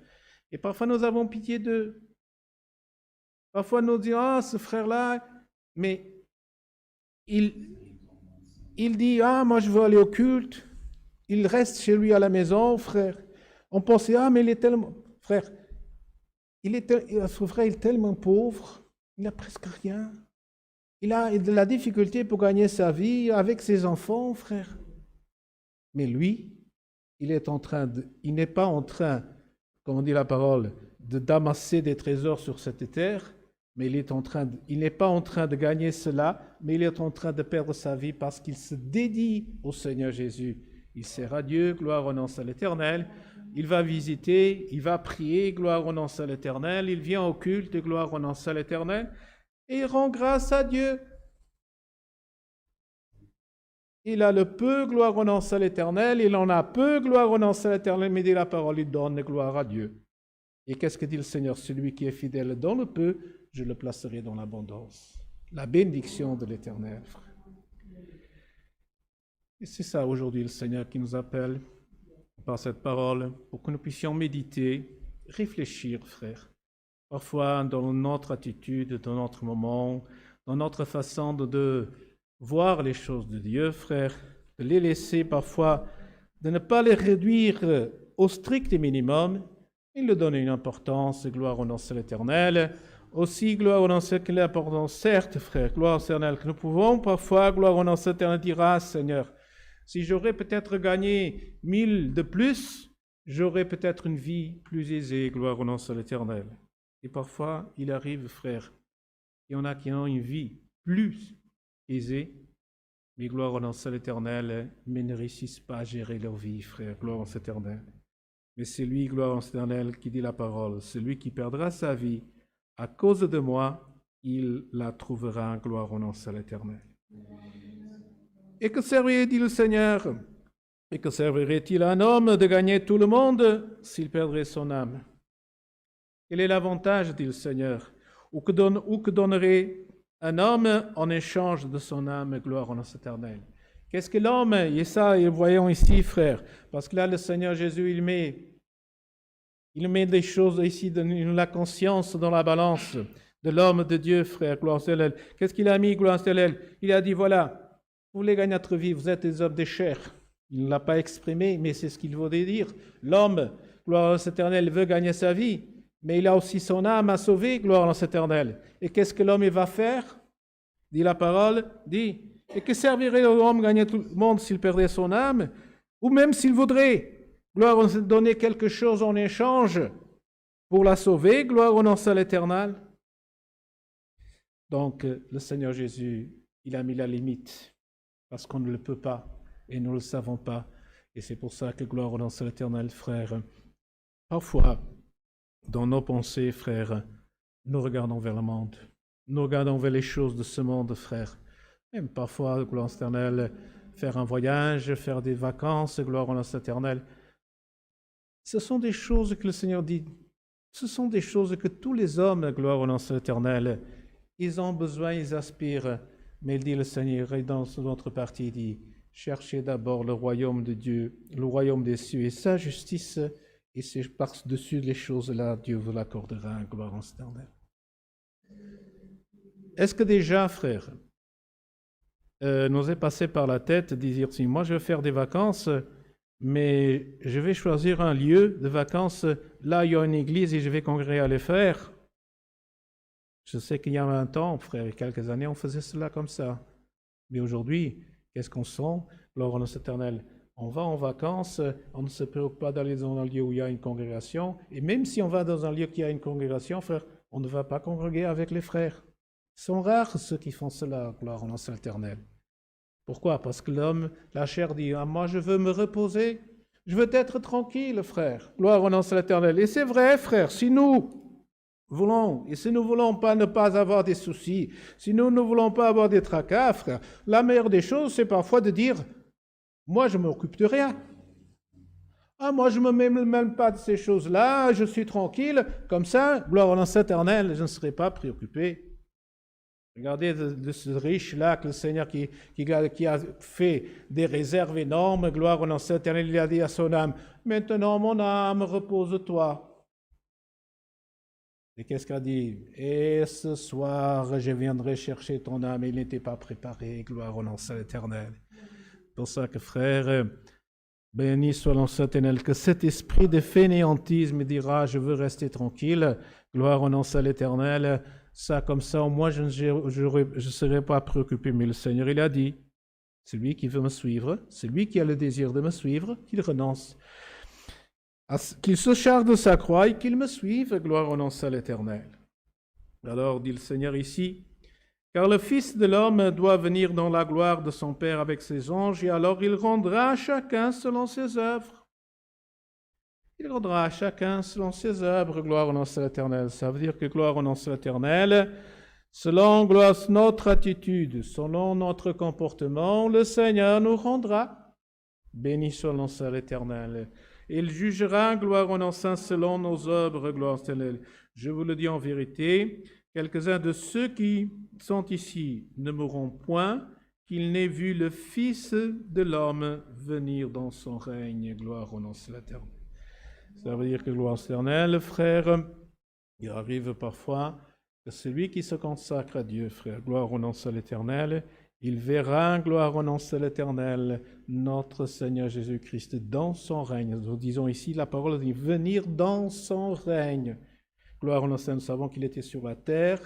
et parfois nous avons pitié d'eux. Parfois nous disons, ah, ce frère-là, mais il dit, ah, moi je veux aller au culte. Il reste chez lui à la maison, frère. On pensait, ah, mais il est tellement... Frère, son frère est tellement pauvre, il n'a presque rien. Il a de la difficulté pour gagner sa vie avec ses enfants, frère. Mais lui, il n'est pas en train, comme on dit la parole, d'amasser des trésors sur cette terre, mais il n'est pas en train de gagner cela, mais il est en train de perdre sa vie parce qu'il se dédie au Seigneur Jésus. Il sert à Dieu, gloire au nom à l'Éternel. Il va visiter, il va prier, gloire au nom à l'Éternel. Il vient au culte, gloire au nom à l'Éternel. Et il rend grâce à Dieu. Il a le peu, gloire au nom à l'Éternel. Il en a peu, gloire au nom à l'Éternel. Mais dit la parole, il donne gloire à Dieu. Et qu'est-ce que dit le Seigneur? Celui qui est fidèle dans le peu, je le placerai dans l'abondance. La bénédiction de l'Éternel. Et c'est ça aujourd'hui le Seigneur qui nous appelle par cette parole pour que nous puissions méditer, réfléchir, frère. Parfois dans notre attitude, dans notre moment, dans notre façon de voir les choses de Dieu, frère, de les laisser parfois, de ne pas les réduire au strict minimum, et leur donner une importance, gloire au nom de l'Éternel. Aussi, gloire au nom de l'importance, certes, frère, gloire au Seigneur, que nous pouvons parfois, gloire au nom de l'Éternel, dire, ah, Seigneur, si j'aurais peut-être gagné 1000 de plus, j'aurais peut-être une vie plus aisée, gloire au nom de l'Éternel. Et parfois, il arrive, frère, il y en a qui ont une vie plus aisée, mais gloire au nom de l'Éternel, mais ne réussissent pas à gérer leur vie, frère, gloire au l'Éternel. Mais c'est lui, gloire au l'Éternel, qui dit la parole. Celui qui perdra sa vie à cause de moi, il la trouvera, gloire au nom de l'Éternel. Et que servirait, dit le Seigneur, et que servirait-il à un homme de gagner tout le monde s'il perdrait son âme? Quel est l'avantage, dit le Seigneur, ou que donnerait un homme en échange de son âme, gloire au nom éternel? Qu'est-ce que l'homme? Et ça, voyons ici, frère, parce que là, le Seigneur Jésus, il met des choses ici, la conscience dans la balance de l'homme de Dieu, frère, gloire au Seigneur. Qu'est-ce qu'il a mis, gloire au Seigneur? Il a dit, voilà, vous voulez gagner notre vie, vous êtes des hommes de chair. Il ne l'a pas exprimé, mais c'est ce qu'il voulait dire. L'homme, gloire à l'Éternel, veut gagner sa vie, mais il a aussi son âme à sauver, gloire à l'Éternel. Et qu'est-ce que l'homme va faire? Dit la parole, dit, et que servirait l'homme gagner tout le monde s'il perdait son âme? Ou même s'il voudrait, gloire à donner quelque chose en échange pour la sauver, gloire au nom de l'Éternel. Donc, le Seigneur Jésus, il a mis la limite. Parce qu'on ne le peut pas et nous ne le savons pas. Et c'est pour ça que gloire au nom de l'Éternel, frère. Parfois, dans nos pensées, frère, nous regardons vers le monde. Nous regardons vers les choses de ce monde, frère. Même parfois, gloire éternelle, faire un voyage, faire des vacances, gloire au nom éternel. Ce sont des choses que le Seigneur dit, ce sont des choses que tous les hommes, gloire au nom éternel, ils ont besoin, ils aspirent. Mais il dit le Seigneur, et dans notre partie, il dit, cherchez d'abord le royaume de Dieu, le royaume des cieux et sa justice, et c'est par-dessus les choses-là, Dieu vous l'accordera, gloire en éternelle. Est-ce que déjà, frères, nous est passé par la tête de dire, si moi je vais faire des vacances, mais je vais choisir un lieu de vacances, là il y a une église et je vais congréger les frères. Je sais qu'il y a 20 ans, frère, quelques années, on faisait cela comme ça. Mais aujourd'hui, qu'est-ce qu'on sent? Gloire au nom éternel. On va en vacances, on ne se préoccupe pas d'aller dans un lieu où il y a une congrégation. Et même si on va dans un lieu qui a une congrégation, frère, on ne va pas congréger avec les frères. Ils sont rares ceux qui font cela, gloire au nom éternel. Pourquoi? Parce que l'homme, la chair dit, ah, moi je veux me reposer, je veux être tranquille, frère. Gloire au nom éternel. Et c'est vrai, frère, si nous voulons, et si nous ne voulons pas ne pas avoir des soucis, si nous ne voulons pas avoir des tracas, frère, la meilleure des choses, c'est parfois de dire, moi je ne m'occupe de rien. Ah, moi je ne me mets même pas de ces choses-là, je suis tranquille, comme ça, gloire au nom éternel, je ne serai pas préoccupé. Regardez de ce riche-là, que le Seigneur qui a fait des réserves énormes, gloire au nom éternel, il a dit à son âme, maintenant mon âme, repose-toi. Et qu'est-ce qu'il a dit? Et ce soir, je viendrai chercher ton âme. Il n'était pas préparé, gloire au nom éternel. C'est pour ça que, frère, béni soit l'on éternel, que cet esprit de fainéantisme dira, je veux rester tranquille, gloire au nom éternel. Ça, comme ça, au moins, je ne serai pas préoccupé. Mais le Seigneur, il a dit, celui qui veut me suivre, celui qui a le désir de me suivre, qu'il renonce. Qu'il se charge de sa croix et qu'il me suive, gloire au nom de l'Éternel. Alors, dit le Seigneur ici, car le Fils de l'homme doit venir dans la gloire de son Père avec ses anges, et alors il rendra à chacun selon ses œuvres. Il rendra à chacun selon ses œuvres, gloire au nom de l'Éternel. Ça veut dire que gloire au nom de l'Éternel, selon gloire notre attitude, selon notre comportement, le Seigneur nous rendra. Béni soit le nom de l'Éternel. Il jugera, gloire au nom saint, selon nos œuvres, gloire éternelle. Je vous le dis en vérité, quelques-uns de ceux qui sont ici ne mourront point, qu'ils n'aient vu le Fils de l'homme venir dans son règne, gloire au nom de l'Éternel. Ça veut dire que, gloire éternelle, frère, il arrive parfois que celui qui se consacre à Dieu, frère, gloire au nom de l'Éternel, il verra, gloire au nom de l'Éternel, notre Seigneur Jésus-Christ dans son règne. Nous disons ici, la parole dit venir dans son règne. Gloire au nom de l'Éternel, nous savons qu'il était sur la terre.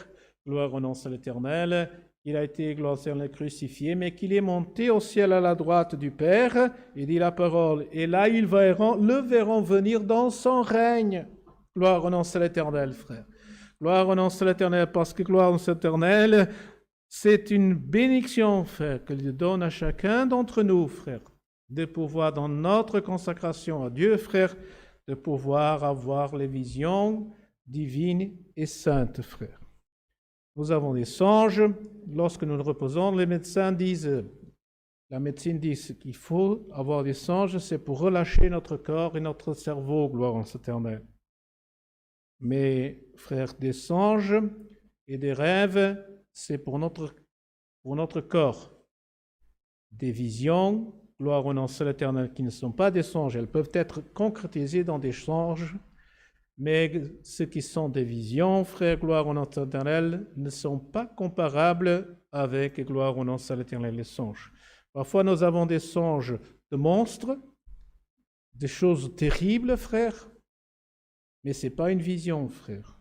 Gloire au nom de l'Éternel, il a été, gloire au Seigneur, crucifié, mais qu'il est monté au ciel à la droite du Père. Il dit la parole, et là, le verront venir dans son règne. Gloire au nom de l'Éternel, frère. Gloire au nom de l'Éternel, parce que gloire au nom de l'Éternel, c'est une bénédiction, frère, que Dieu donne à chacun d'entre nous, frère, de pouvoir, dans notre consacration à Dieu, frère, de pouvoir avoir les visions divines et saintes, frère. Nous avons des songes. Lorsque nous nous reposons, les médecins disent, la médecine dit qu'il faut avoir des songes, c'est pour relâcher notre corps et notre cerveau, gloire en éternel. Mais, frère, des songes et des rêves, c'est pour notre corps. Des visions, gloire au nom de l'Éternel, qui ne sont pas des songes. Elles peuvent être concrétisées dans des songes, mais ceux qui sont des visions, frère, gloire au nom de l'Éternel, ne sont pas comparables avec, gloire au nom de l'Éternel, les songes. Parfois, nous avons des songes de monstres, des choses terribles, frère, mais ce n'est pas une vision, frère.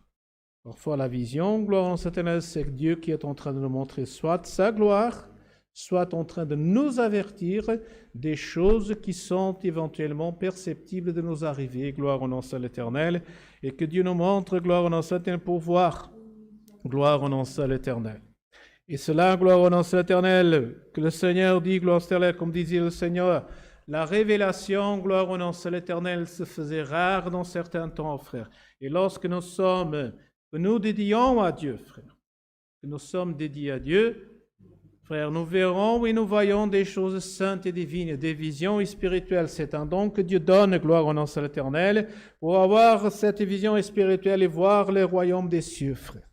Parfois, la vision, gloire en l'Éternel, c'est Dieu qui est en train de nous montrer soit sa gloire, soit en train de nous avertir des choses qui sont éventuellement perceptibles de nous arriver, gloire au nom de l'Éternel, et que Dieu nous montre, gloire au nom de l'Éternel, pour voir, gloire au nom de l'Éternel. Et cela, gloire au nom de l'Éternel, que le Seigneur dit, gloire au l'Éternel, comme disait le Seigneur, la révélation, gloire au nom de l'Éternel, se faisait rare dans certains temps, frère. Et lorsque que nous dédions à Dieu, frère, que nous sommes dédiés à Dieu, Frères, nous verrons et nous voyons des choses saintes et divines, des visions spirituelles. C'est un don que Dieu donne, gloire au nom de l'Éternel, pour avoir cette vision spirituelle et voir le royaume des cieux, frères.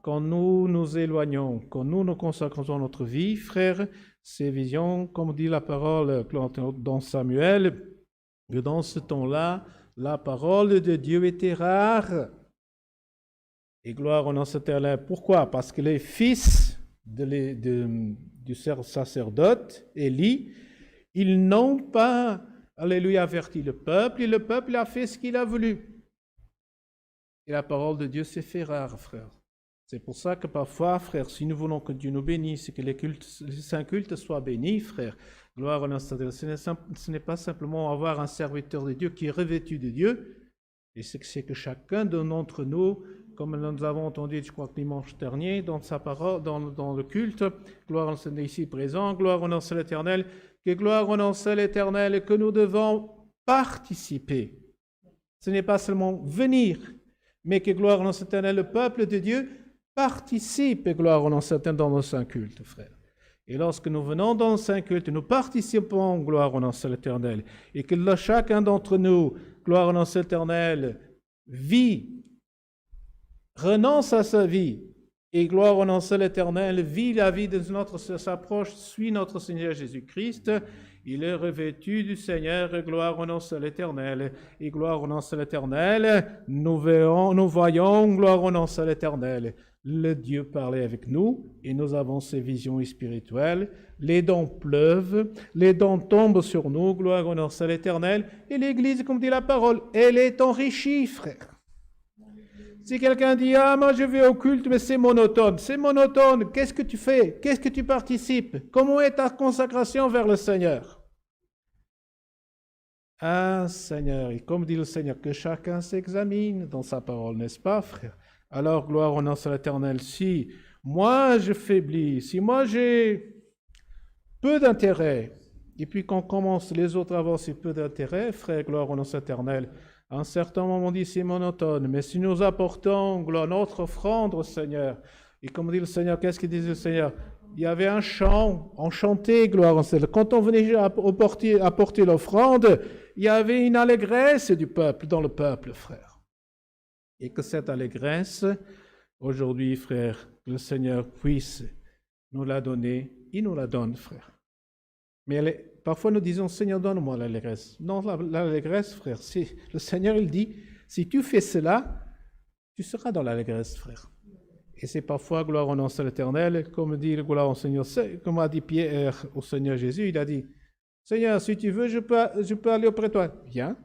Quand nous nous éloignons, quand nous nous consacrons à notre vie, frères, ces visions, comme dit la parole dans Samuel, que dans ce temps-là, la parole de Dieu était rare. Et gloire au nom de l'Éternel. Pourquoi? Parce que les fils du sacerdote, Élie, ils n'ont pas, alléluia, averti le peuple, et le peuple a fait ce qu'il a voulu. Et la parole de Dieu s'est fait rare, frère. C'est pour ça que parfois, frère, si nous voulons que Dieu nous bénisse et que les saints cultes soient bénis, frère, gloire au nom de l'Éternel, ce n'est pas simplement avoir un serviteur de Dieu qui est revêtu de Dieu, et c'est que chacun d'entre nous, comme nous avons entendu, je crois que dimanche dernier, dans sa parole, dans le culte, gloire au Seigneur ici présent, gloire au nom de l'Éternel, que gloire au nom de l'Éternel, que nous devons participer. Ce n'est pas seulement venir, mais que gloire au nom de l'Éternel, le peuple de Dieu participe, gloire au nom de l'Éternel, dans nos saints cultes, frère. Et lorsque nous venons dans le saint culte, nous participons, gloire au nom de l'Éternel, et que chacun d'entre nous, gloire au nom de l'Éternel, vit, renonce à sa vie, et gloire au nom de l'Éternel, vit la vie de s'approche, suit notre Seigneur Jésus-Christ. Il est revêtu du Seigneur, et gloire au nom de l'Éternel, et gloire au nom de l'Éternel. Nous voyons, gloire au nom de l'Éternel. Le Dieu parlait avec nous, et nous avons ces visions spirituelles. Les dons pleuvent, les dons tombent sur nous, gloire au nom de l'Éternel. Et l'Église, comme dit la parole, elle est enrichie, frère. Si quelqu'un dit, ah, moi je vais au culte, mais c'est monotone. C'est monotone. Qu'est-ce que tu fais? Qu'est-ce que tu participes? Comment est ta consacration vers le Seigneur? Ah, Seigneur, et comme dit le Seigneur, que chacun s'examine dans sa parole, n'est-ce pas, frère? Alors, gloire au nom de l'Éternel, si moi je faiblis, si moi j'ai peu d'intérêt, et puis quand commence les autres avancent peu d'intérêt, frère, gloire au nom de l'Éternel, à un certain moment on dit c'est monotone, mais si nous apportons gloire, notre offrande au Seigneur, et comme dit le Seigneur, qu'est-ce qu'il disait le Seigneur? Il y avait un chant, on chantait, gloire au Seigneur. Quand on venait apporter l'offrande, il y avait une allégresse du peuple, dans le peuple, frère. Et que cette allégresse, aujourd'hui, frère, que le Seigneur puisse nous la donner, il nous la donne, frère. Mais parfois nous disons, Seigneur, donne-moi l'allégresse. Non, l'allégresse, frère, le Seigneur, il dit, si tu fais cela, tu seras dans l'allégresse, frère. Et c'est parfois, gloire au nom de l'Éternel, comme dit le gloire au Seigneur, comme a dit Pierre au Seigneur Jésus, il a dit, Seigneur, si tu veux, je peux aller auprès de toi. Viens.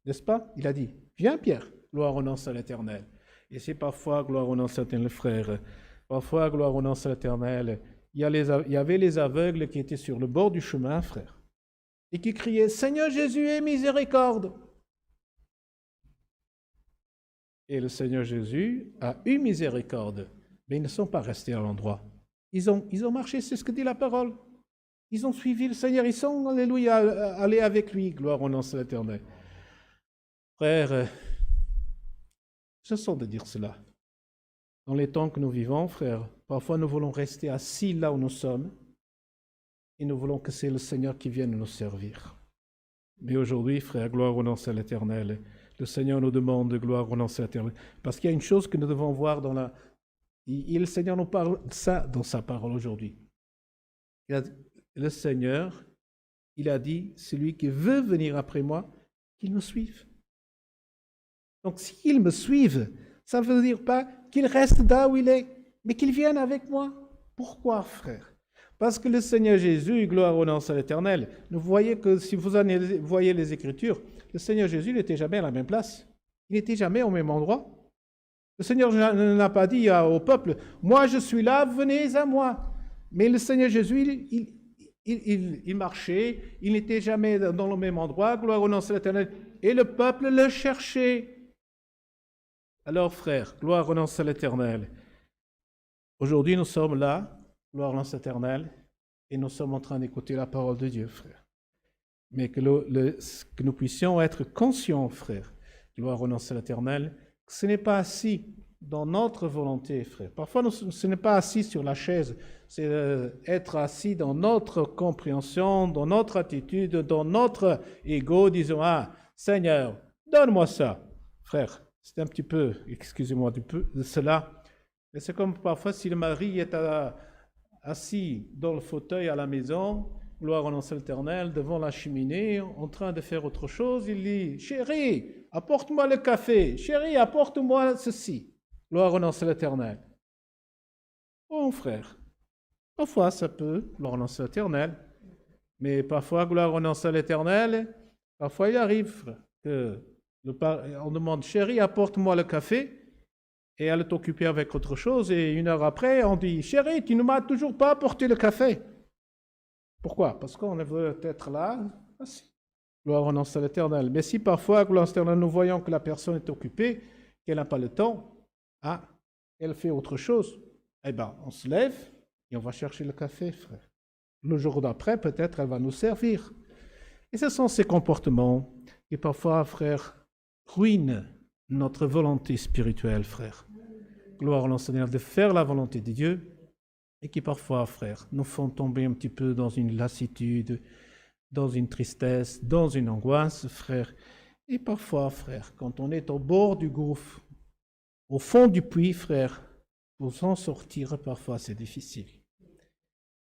N'est-ce pas? Il a dit, viens, Pierre. Gloire au nom de l'Éternel. Et c'est parfois, gloire au nom de l'Éternel, frère. Parfois, gloire au nom de l'Éternel. Il y avait les aveugles qui étaient sur le bord du chemin, frère, et qui criaient, Seigneur Jésus, aie miséricorde. Et le Seigneur Jésus a eu miséricorde, mais ils ne sont pas restés à l'endroit. Ils ont marché, c'est ce que dit la parole. Ils ont suivi le Seigneur, ils sont, alléluia, allés avec lui, gloire au nom de l'Éternel. Frère, je sens de dire cela. Dans les temps que nous vivons, frère, parfois nous voulons rester assis là où nous sommes et nous voulons que c'est le Seigneur qui vienne nous servir. Mais aujourd'hui, frère, gloire au nom de l'Éternel, le Seigneur nous demande de gloire au nom de l'Éternel. Parce qu'il y a une chose que nous devons voir dans la... Et le Seigneur nous parle de ça dans sa parole aujourd'hui. Le Seigneur, il a dit, celui qui veut venir après moi, qu'il me suive. Donc, s'ils me suivent, ça ne veut dire pas qu'il reste là où il est, mais qu'il vienne avec moi. Pourquoi, frère? Parce que le Seigneur Jésus, gloire au nom de l'Éternel, vous voyez que si vous voyez les Écritures, le Seigneur Jésus n'était jamais à la même place. Il n'était jamais au même endroit. Le Seigneur n'a pas dit au peuple, moi je suis là, venez à moi. Mais le Seigneur Jésus, il marchait, il n'était jamais dans le même endroit, gloire au nom de l'Éternel, et le peuple le cherchait. Alors, frère, gloire au nom de l'Éternel. Aujourd'hui, nous sommes là, gloire au nom de l'Éternel, et nous sommes en train d'écouter la parole de Dieu, frère. Mais que nous puissions être conscients, frère, gloire au nom de l'Éternel, que ce n'est pas assis dans notre volonté, frère. Parfois, ce n'est pas assis sur la chaise, c'est être assis dans notre compréhension, dans notre attitude, dans notre ego, disons, ah, Seigneur, donne-moi ça. Frère, c'est un petit peu, excusez-moi de cela, mais c'est comme parfois si le mari est assis dans le fauteuil à la maison, gloire au nom de l'Éternel, devant la cheminée, en train de faire autre chose, il dit, chérie, apporte-moi le café, chérie, apporte-moi ceci. Gloire au nom de l'Éternel. Bon, frère, parfois ça peut, gloire au nom de l'Éternel, mais parfois, gloire au nom de l'Éternel, parfois il arrive que on demande, chérie, apporte-moi le café, et elle est occupée avec autre chose, et 1 heure après, on dit, chérie, tu ne m'as toujours pas apporté le café. Pourquoi? Parce qu'on veut être là, assis. Gloire au nom de l'Éternel. Mais si parfois, gloire au l'Éternel, nous voyons que la personne est occupée, qu'elle n'a pas le temps, elle fait autre chose, eh bien, on se lève et on va chercher le café, frère. Le jour d'après, peut-être, elle va nous servir. Et ce sont ces comportements qui parfois, frère, ruinent notre volonté spirituelle, frère. Gloire au Seigneur, de faire la volonté de Dieu, et qui parfois, frère, nous font tomber un petit peu dans une lassitude, dans une tristesse, dans une angoisse, frère. Et parfois, frère, quand on est au bord du gouffre, au fond du puits, frère, pour s'en sortir, parfois c'est difficile.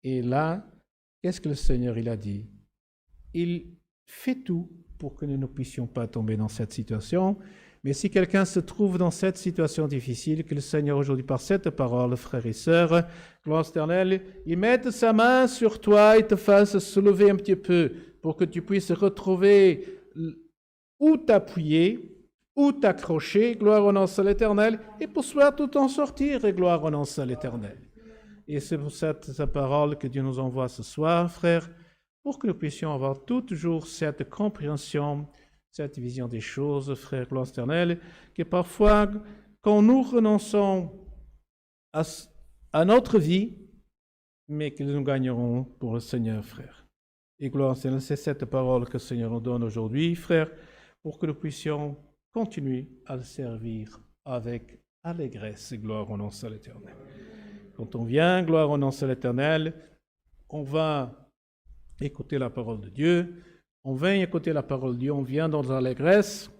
Et là, qu'est-ce que le Seigneur il a dit? Il fait tout pour que nous ne puissions pas tomber dans cette situation. Mais si quelqu'un se trouve dans cette situation difficile, que le Seigneur aujourd'hui, par cette parole, frères et sœurs, gloire éternelle, il mette sa main sur toi et te fasse soulever un petit peu pour que tu puisses retrouver où t'appuyer, où t'accrocher, gloire au nom de l'Éternel, et pour pouvoir tout en sortir, et gloire au nom de l'Éternel. Et c'est pour cette parole que Dieu nous envoie ce soir, frères, pour que nous puissions avoir toujours cette compréhension, cette vision des choses, frère, gloire éternelle, que parfois, quand nous renonçons à notre vie, mais que nous gagnerons pour le Seigneur, frère. Et gloire éternelle, c'est cette parole que le Seigneur nous donne aujourd'hui, frère, pour que nous puissions continuer à le servir avec allégresse et gloire au nom de l'Éternel. Quand on vient, gloire au nom de l'Éternel, on va écouter la parole de Dieu. On vient écouter la parole de Dieu, on vient dans l'allégresse,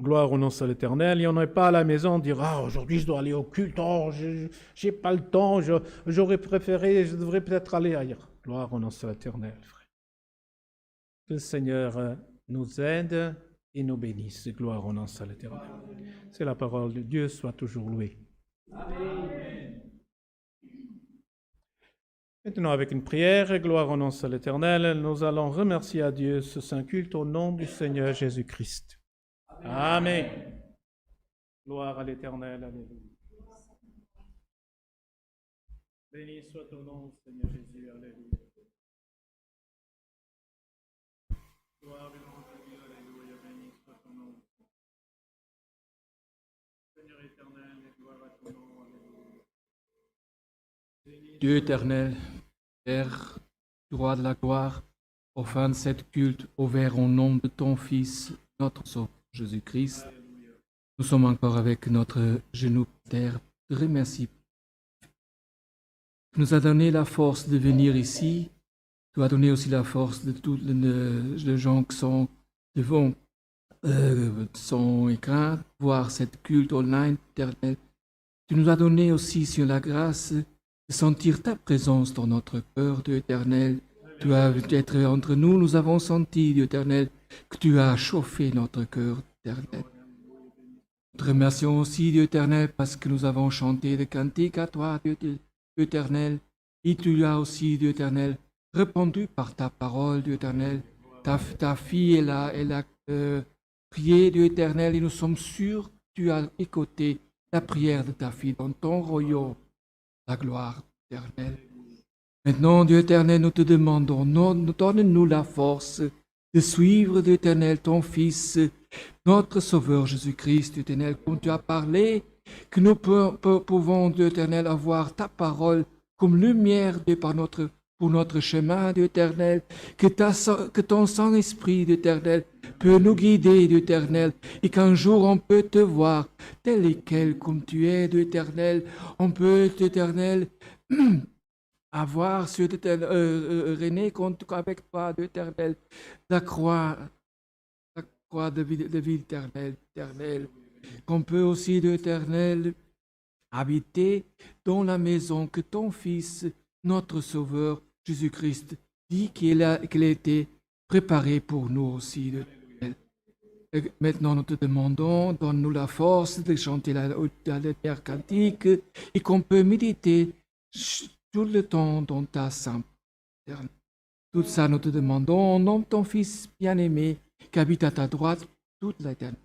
gloire au nom de l'Éternel, et on n'est pas à la maison dire « Ah, aujourd'hui je dois aller au culte, oh, j'ai pas le temps, j'aurais préféré, je devrais peut-être aller ailleurs. » Gloire au nom de l'Éternel, frère. Que le Seigneur nous aide et nous bénisse, gloire au nom de l'Éternel. C'est la parole de Dieu, soit toujours louée. Amen. Maintenant, avec une prière, gloire au nom de l'Éternel, nous allons remercier à Dieu ce saint culte au nom du Seigneur Jésus-Christ. Amen. Gloire à l'Éternel. Alléluia. Béni soit ton nom, Seigneur Jésus. Alléluia. Gloire au nom de Dieu. Alléluia. Béni soit ton nom. Seigneur éternel, gloire à ton nom. Alléluia. Dieu éternel, Père, roi de la gloire, profane cette culte ouvert au nom de ton Fils, notre Sauveur Jésus-Christ. Nous sommes encore avec notre genou terre. Je te remercie. Tu nous as donné la force de venir ici. Tu as donné aussi la force de tous les gens qui sont devant son écran, voir cette culte online éternel. Tu nous as donné aussi sur la grâce de sentir ta présence dans notre cœur, Dieu éternel. Tu as été entre nous, nous avons senti, Dieu éternel, que tu as chauffé notre cœur, éternel. Nous te remercions aussi, Dieu éternel, parce que nous avons chanté des cantiques à toi, Dieu éternel. Et tu as aussi, Dieu éternel, répondu par ta parole, Dieu éternel. Ta fille, elle a prié, Dieu éternel, et nous sommes sûrs que tu as écouté la prière de ta fille dans ton royaume. La gloire éternelle. Maintenant, Dieu éternel, nous te demandons, donne-nous la force de suivre, Dieu éternel, ton Fils, notre Sauveur Jésus-Christ, Dieu éternel, comme tu as parlé, que nous pouvons, Dieu éternel, avoir ta parole comme lumière, Dieu, par notre pour notre chemin, Dieu éternel, que ton Saint-Esprit, Dieu éternel, peut nous guider, Dieu éternel, et qu'un jour on peut te voir tel et quel comme tu es, Dieu éternel. On peut, Dieu éternel, avoir sur René avec toi, Dieu éternel, la croix de vie éternelle, qu'on peut aussi, Dieu éternel, habiter dans la maison que ton Fils, notre Sauveur, Jésus-Christ, dit qu'il a été préparé pour nous aussi. Dieu éternel. Et maintenant, nous te demandons, donne-nous la force de chanter la dernière cantique et qu'on peut méditer tout le temps dans ta sainte. Tout ça, nous te demandons au nom de ton Fils bien-aimé qui habite à ta droite toute l'éternité.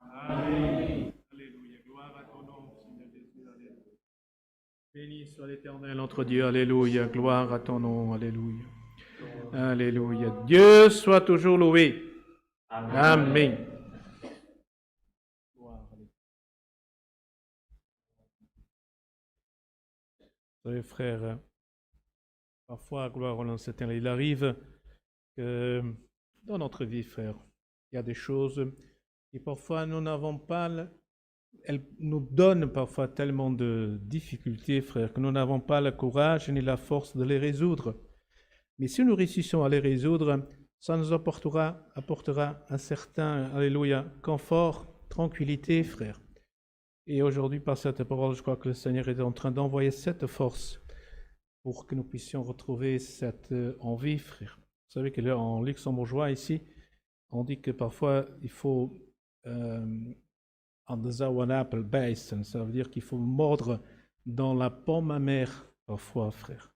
Amen. Alléluia. Gloire à ton nom, Seigneur Jésus. Alléluia. Béni soit l'Éternel, notre Dieu. Alléluia. Gloire à ton nom. Alléluia. Alléluia. Dieu soit toujours loué. Amen. Vous savez, frère, parfois, gloire au nom de l'Éternel, il arrive que dans notre vie, frère, il y a des choses et parfois nous n'avons pas, elles nous donnent parfois tellement de difficultés, frère, que nous n'avons pas le courage ni la force de les résoudre. Mais si nous réussissons à les résoudre, ça nous apportera un certain, alléluia, confort, tranquillité, frère. Et aujourd'hui, par cette parole, je crois que le Seigneur est en train d'envoyer cette force pour que nous puissions retrouver cette envie, frère. Vous savez qu'en luxembourgeois, ici, on dit que parfois, il faut en de one apple beißen, ça veut dire qu'il faut mordre dans la pomme amère, parfois, frère.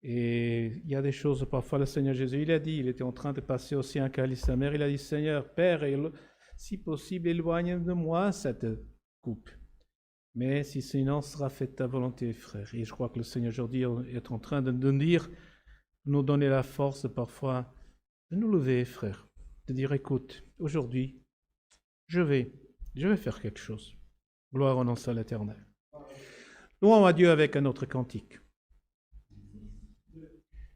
Et il y a des choses, parfois, le Seigneur Jésus, il a dit, il était en train de passer aussi un calice amer, il a dit, Seigneur, Père, si possible, éloigne de moi cette coupe. Mais si sinon sera faite ta volonté, frère. Et je crois que le Seigneur aujourd'hui est en train de nous dire, nous donner la force parfois de nous lever, frère, de dire, écoute, aujourd'hui, je vais faire quelque chose. Gloire au nom de l'Éternel. Louons à Dieu avec un autre cantique.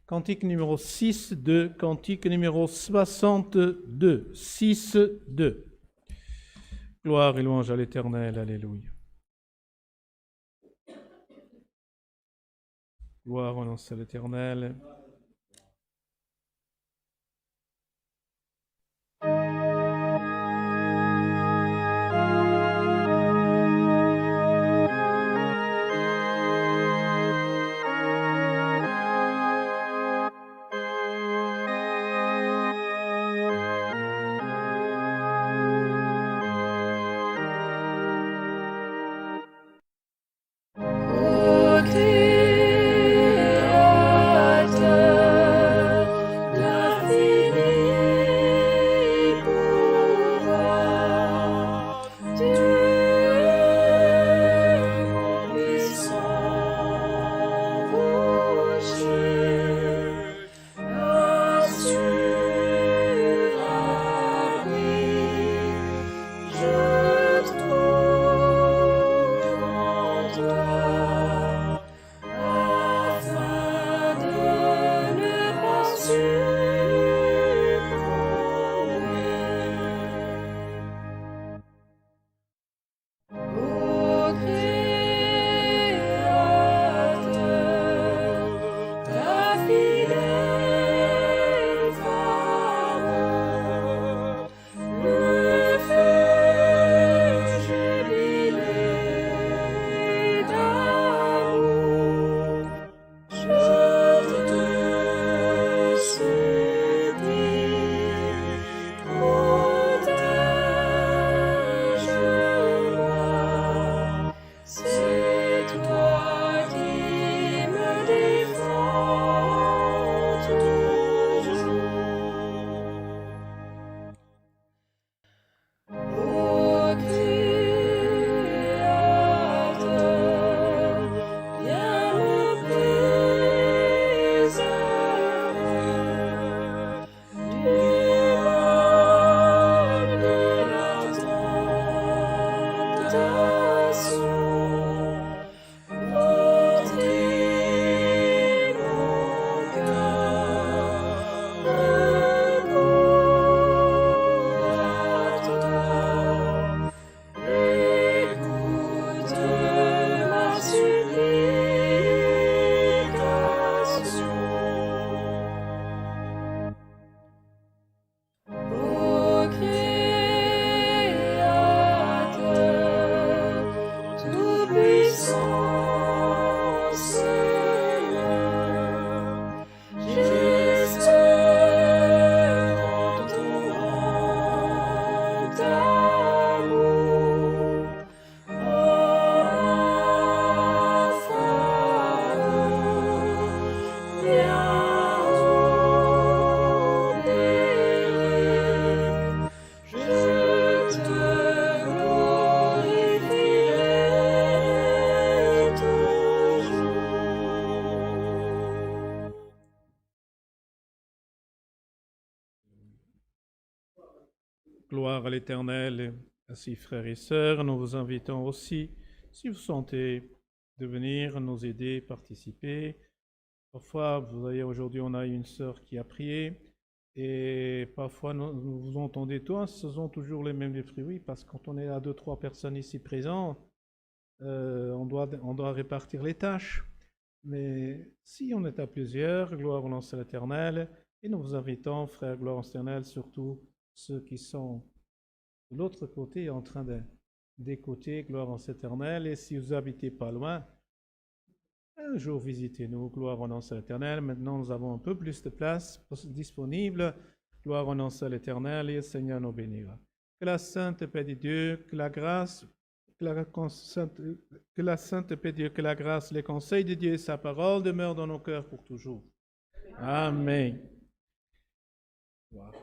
Cantique numéro 6-2, cantique numéro 62, 6-2. Gloire et louange à l'Éternel, alléluia. Gloire au nom de l'Éternel. Au théâtre Gloire à l'Éternel. Ainsi, frères et sœurs, nous vous invitons aussi, si vous sentez, de venir nous aider, participer. Parfois, vous voyez, aujourd'hui, on a une sœur qui a prié, et parfois, nous vous entendez tous, ce sont toujours les mêmes fruits, oui, parce que quand on est à 2-3 personnes ici présentes, on doit répartir les tâches. Mais si on est à plusieurs, gloire au nom de l'Éternel, et nous vous invitons, frères, gloire au Éternel, surtout ceux qui sont de l'autre côté en train d'écouter, gloire au Éternel, et si vous habitez pas loin, un jour visitez-nous, gloire au nom de l'Éternel. Maintenant, nous avons un peu plus de place disponible, gloire au nom de l'Éternel, et le Seigneur nous bénira. Que la sainte paix de Dieu, que la grâce, que la sainte paix de Dieu, que la grâce, les conseils de Dieu et sa parole demeurent dans nos cœurs pour toujours. Amen. Wow.